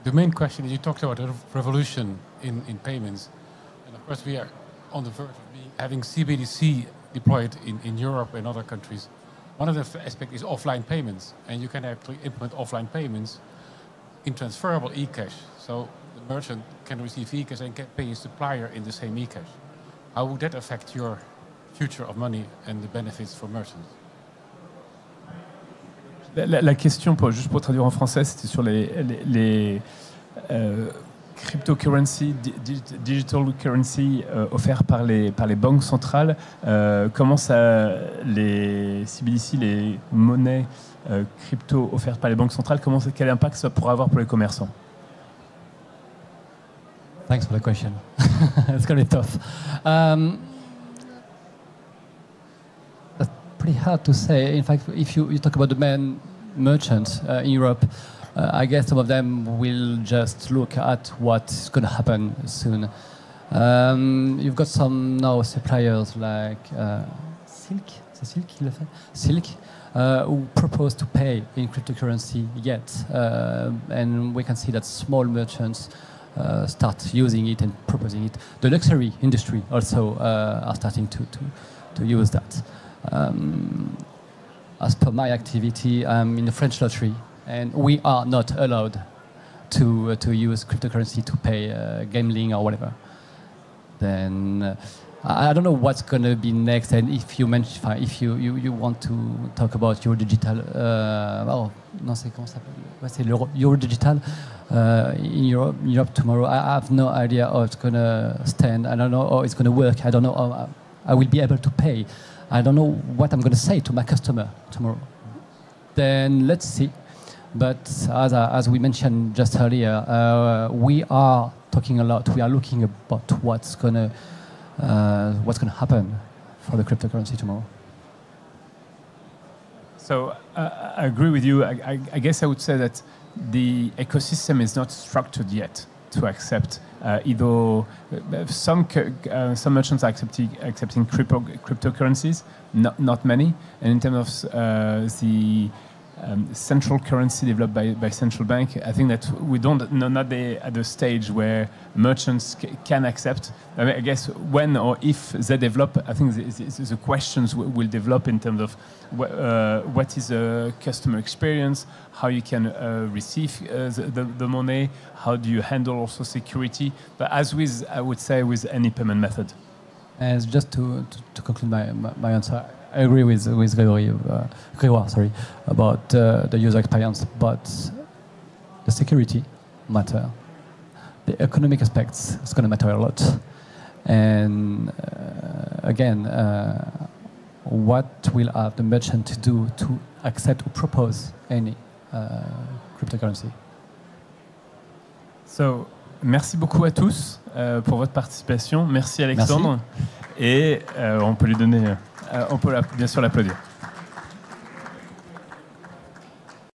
The main question is, you talked about a revolution in payments, and of course we are on the verge of having CBDC deployed in Europe and other countries. One of the aspects is offline payments, and you can actually implement offline payments in transferable e-cash. So the merchant can receive e-cash and can pay his supplier in the same e-cash. How would that affect your future of money and the benefits for merchants? La question, juste pour traduire en français, c'était sur les cryptocurrency, digital currency offerts par les banques centrales. Comment les CBDC, les monnaies crypto offertes par les banques centrales, quel impact ça pourrait avoir pour les commerçants? Thanks for the question. It's going to be tough. That's pretty hard to say. In fact, if you talk about the main merchants in Europe, I guess some of them will just look at what's going to happen soon. You've got some now suppliers like Silk, c'est Silk qui le fait? Silk, who propose to pay in cryptocurrency yet, and we can see that small merchants start using it and proposing it. The luxury industry also are starting to use that. As per my activity, I'm in the French lottery, and we are not allowed to use cryptocurrency to pay gambling or whatever. Then I don't know what's going to be next, and if you want to talk about Eurodigital, oh non c'est comment ça s'appelle? Ouais, c'est Eurodigital in Europe tomorrow. I have no idea how it's going to stand. I don't know how it's going to work. I don't know how I will be able to pay. I don't know what I'm going to say to my customer tomorrow. Then let's see. But as we mentioned just earlier, we are talking a lot. We are looking about what's going to happen for the cryptocurrency tomorrow. So I agree with you. I guess I would say that the ecosystem is not structured yet to accept either some merchants are accepting cryptocurrencies, not many. And in terms of the central currency developed by central bank, I think that we not at the stage where merchants can accept. I mean, I guess when or if they develop, I think the questions will develop in terms of what is a customer experience, how you can receive the money, how do you handle also security. But as with, I would say, with any payment method. And just to conclude my answer, I agree with Grégoire, sorry, about the user experience, but the security matter. The economic aspects is going to matter a lot. And again, what will have the merchant to do to accept or propose any cryptocurrency? So, merci beaucoup à tous pour votre participation. Merci Alexandre. Merci. Et on peut lui donner, on peut bien sûr l'applaudir.